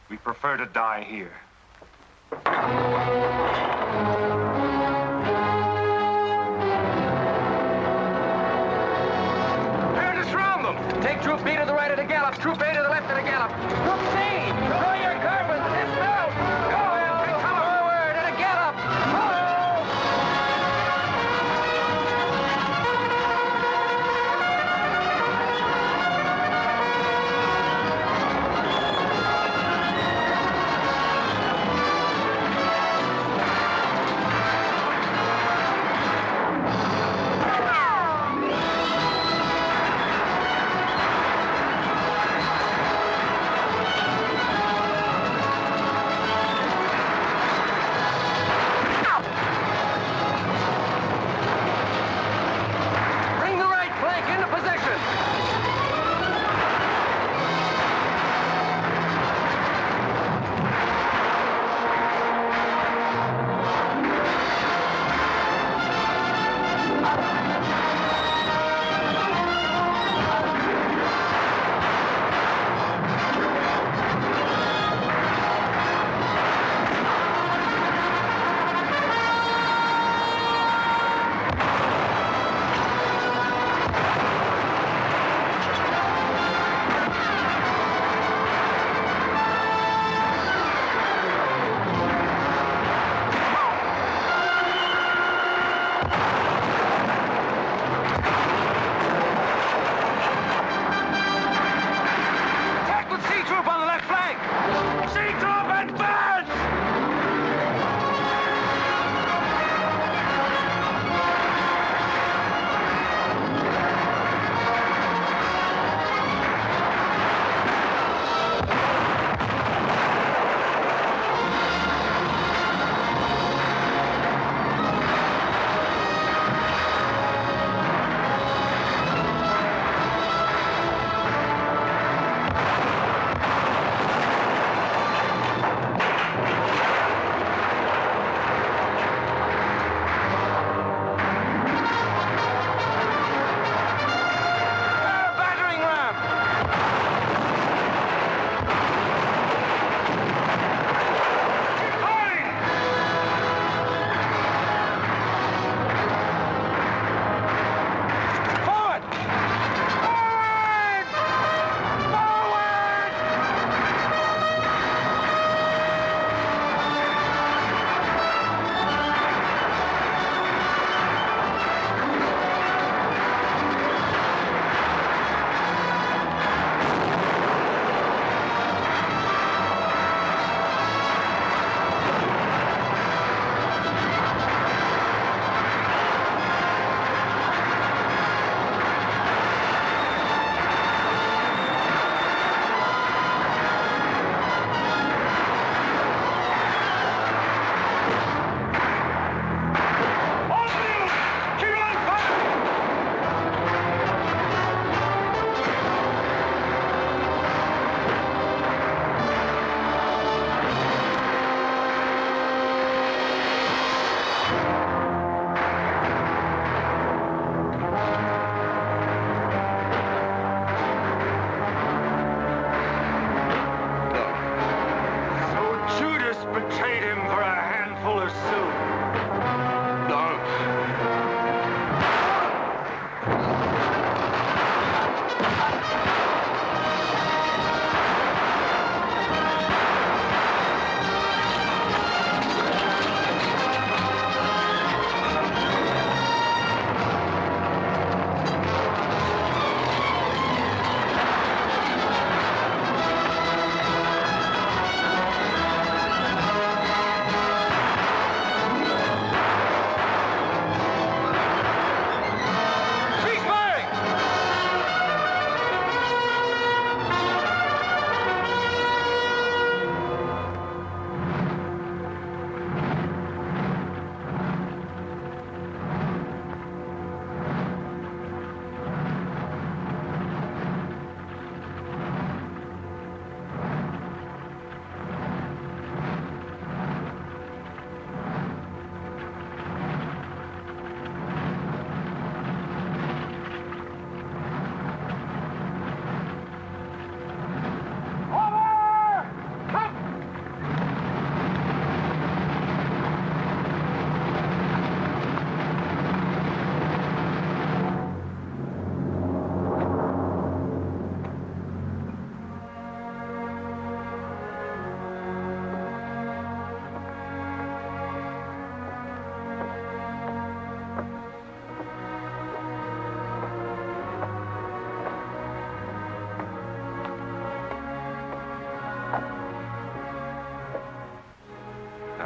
We prefer to die here. Prepare to surround them. Take Troop B to the right of the gallop. Troop A to the left of the gallop. Troop C, throw your carbines. Dismount. Go, Al. Forward and a gallop.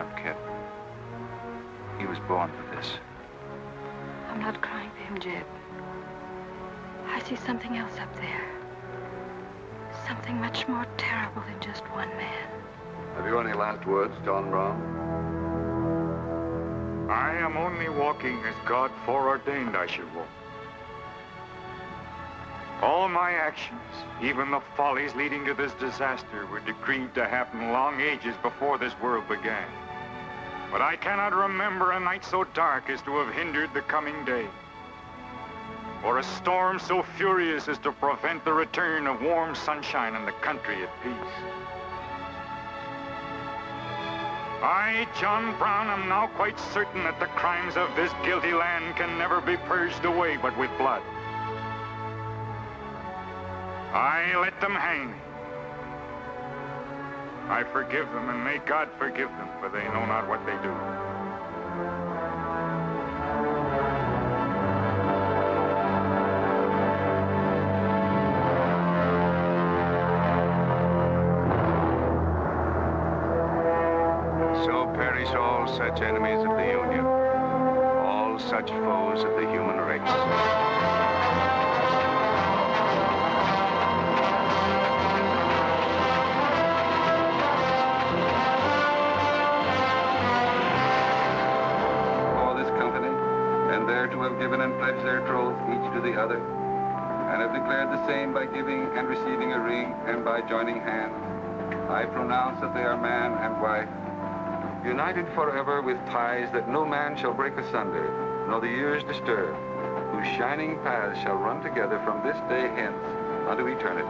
up, kid. He was born for this. I'm not crying for him, Jeb. I see something else up there. Something much more terrible than just one man. Have you any last words, John Brown? I am only walking as God foreordained I should walk. All my actions, even the follies leading to this disaster, were decreed to happen long ages before this world began. But I cannot remember a night so dark as to have hindered the coming day, or a storm so furious as to prevent the return of warm sunshine and the country at peace. I, John Brown, am now quite certain that the crimes of this guilty land can never be purged away but with blood. I let them hang me. I forgive them, and may God forgive them, for they know not what they do. So perish all such enemies of the Union, all such foes of the human race. To have given and pledged their troth each to the other, and have declared the same by giving and receiving a ring and by joining hands, I pronounce that they are man and wife, united forever with ties that no man shall break asunder, nor the years disturb, whose shining paths shall run together from this day hence unto eternity.